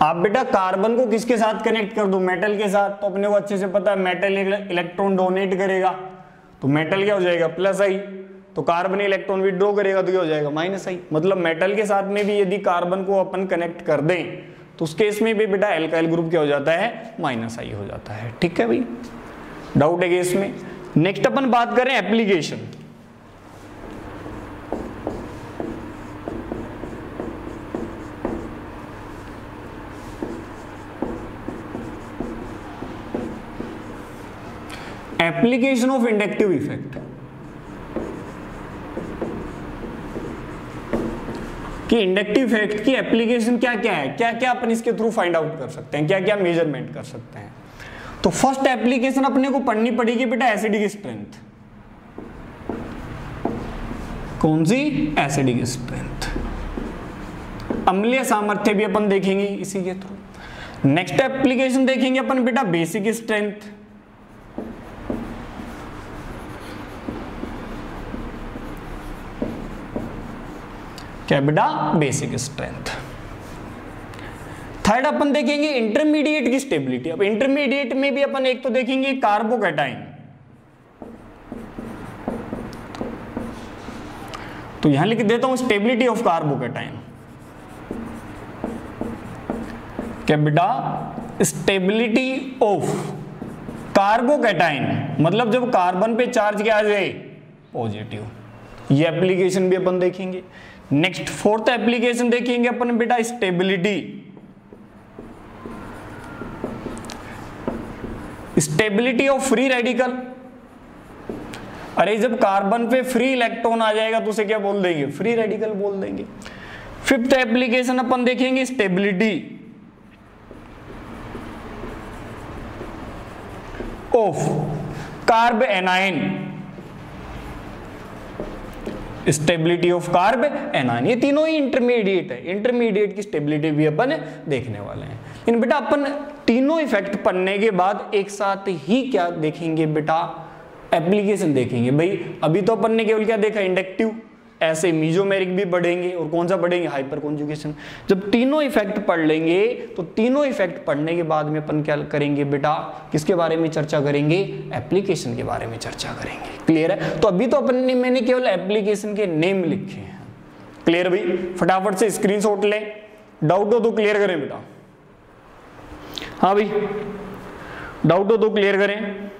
आप बेटा कार्बन को किसके साथ कनेक्ट कर दो, मेटल के साथ, तो अपने को अच्छे से पता है मेटल इलेक्ट्रॉन डोनेट करेगा, तो मेटल क्या हो जाएगा, प्लस आई, तो कार्बन इलेक्ट्रॉन विड्रॉ करेगा तो क्या हो जाएगा, माइनस आई। मतलब मेटल के साथ में भी यदि कार्बन को अपन कनेक्ट कर दें तो उस केस में भी बेटा एल्काइल ग्रुप क्या हो जाता है, माइनस आई हो जाता है। ठीक है भाई, डाउट है इसमें? नेक्स्ट अपन बात करें application. Application of inductive effect, कि इंडक्टिव इफेक्ट की एप्लीकेशन क्या क्या है, क्या क्या अपन इसके थ्रू फाइंड आउट कर सकते हैं, क्या क्या मेजरमेंट कर सकते हैं। तो फर्स्ट एप्लीकेशन अपने को पढ़नी पड़ेगी बेटा एसिडिक स्ट्रेंथ। कौन सी? Acidic strength. अम्लीय सामर्थ्य भी अपन देखेंगे इसी के थ्रू। नेक्स्ट एप्लीकेशन देखेंगे अपन बेटा बेसिक स्ट्रेंथ। क्या बेटा, बेसिक स्ट्रेंथ। थर्ड अपन देखेंगे इंटरमीडिएट की स्टेबिलिटी। अब इंटरमीडिएट में भी अपन एक तो देखेंगे कार्बोकैटाइन, तो यहां लिख देता हूं स्टेबिलिटी ऑफ कार्बोकैटाइन। क्या बेटा, स्टेबिलिटी ऑफ कार्बोकैटाइन, मतलब जब कार्बन पे चार्ज क्या आ जाए, पॉजिटिव। ये एप्लीकेशन भी अपन देखेंगे। नेक्स्ट फोर्थ एप्लीकेशन देखेंगे अपन बेटा स्टेबिलिटी ऑफ फ्री रेडिकल। अरे जब कार्बन पे फ्री इलेक्ट्रॉन आ जाएगा तो उसे क्या बोल देंगे, फ्री रेडिकल बोल देंगे। फिफ्थ एप्लीकेशन अपन देखेंगे stability of carb A9. Stability of carb A9, ये तीनों ही इंटरमीडिएट है। इंटरमीडिएट की स्टेबिलिटी भी अपन देखने वाले हैं। लेकिन बेटा अपन तीनों इफेक्ट पढ़ने के बाद एक साथ ही क्या देखेंगे बेटा, एप्लीकेशन देखेंगे। भाई अभी तो अपन ने केवल क्या देखा, इंडक्टिव, ऐसे मीजोमेरिक भी पढ़ेंगे, और कौन सा पढ़ेंगे, हाइपर कॉन्जुगेशन। जब तीनों इफेक्ट पढ़ लेंगे तो तीनों इफेक्ट पढ़ने के बाद में अपन क्या करेंगे बेटा, किसके बारे में चर्चा करेंगे, एप्लीकेशन के बारे में चर्चा करेंगे। क्लियर है? तो अभी तो अपन ने, मैंने केवल एप्लीकेशन के नेम लिखे हैं। क्लियर भाई? फटाफट से स्क्रीनशॉट ले, डाउट हो तो क्लियर करें बेटा। हाँ भाई, डाउट हो तो क्लियर करें।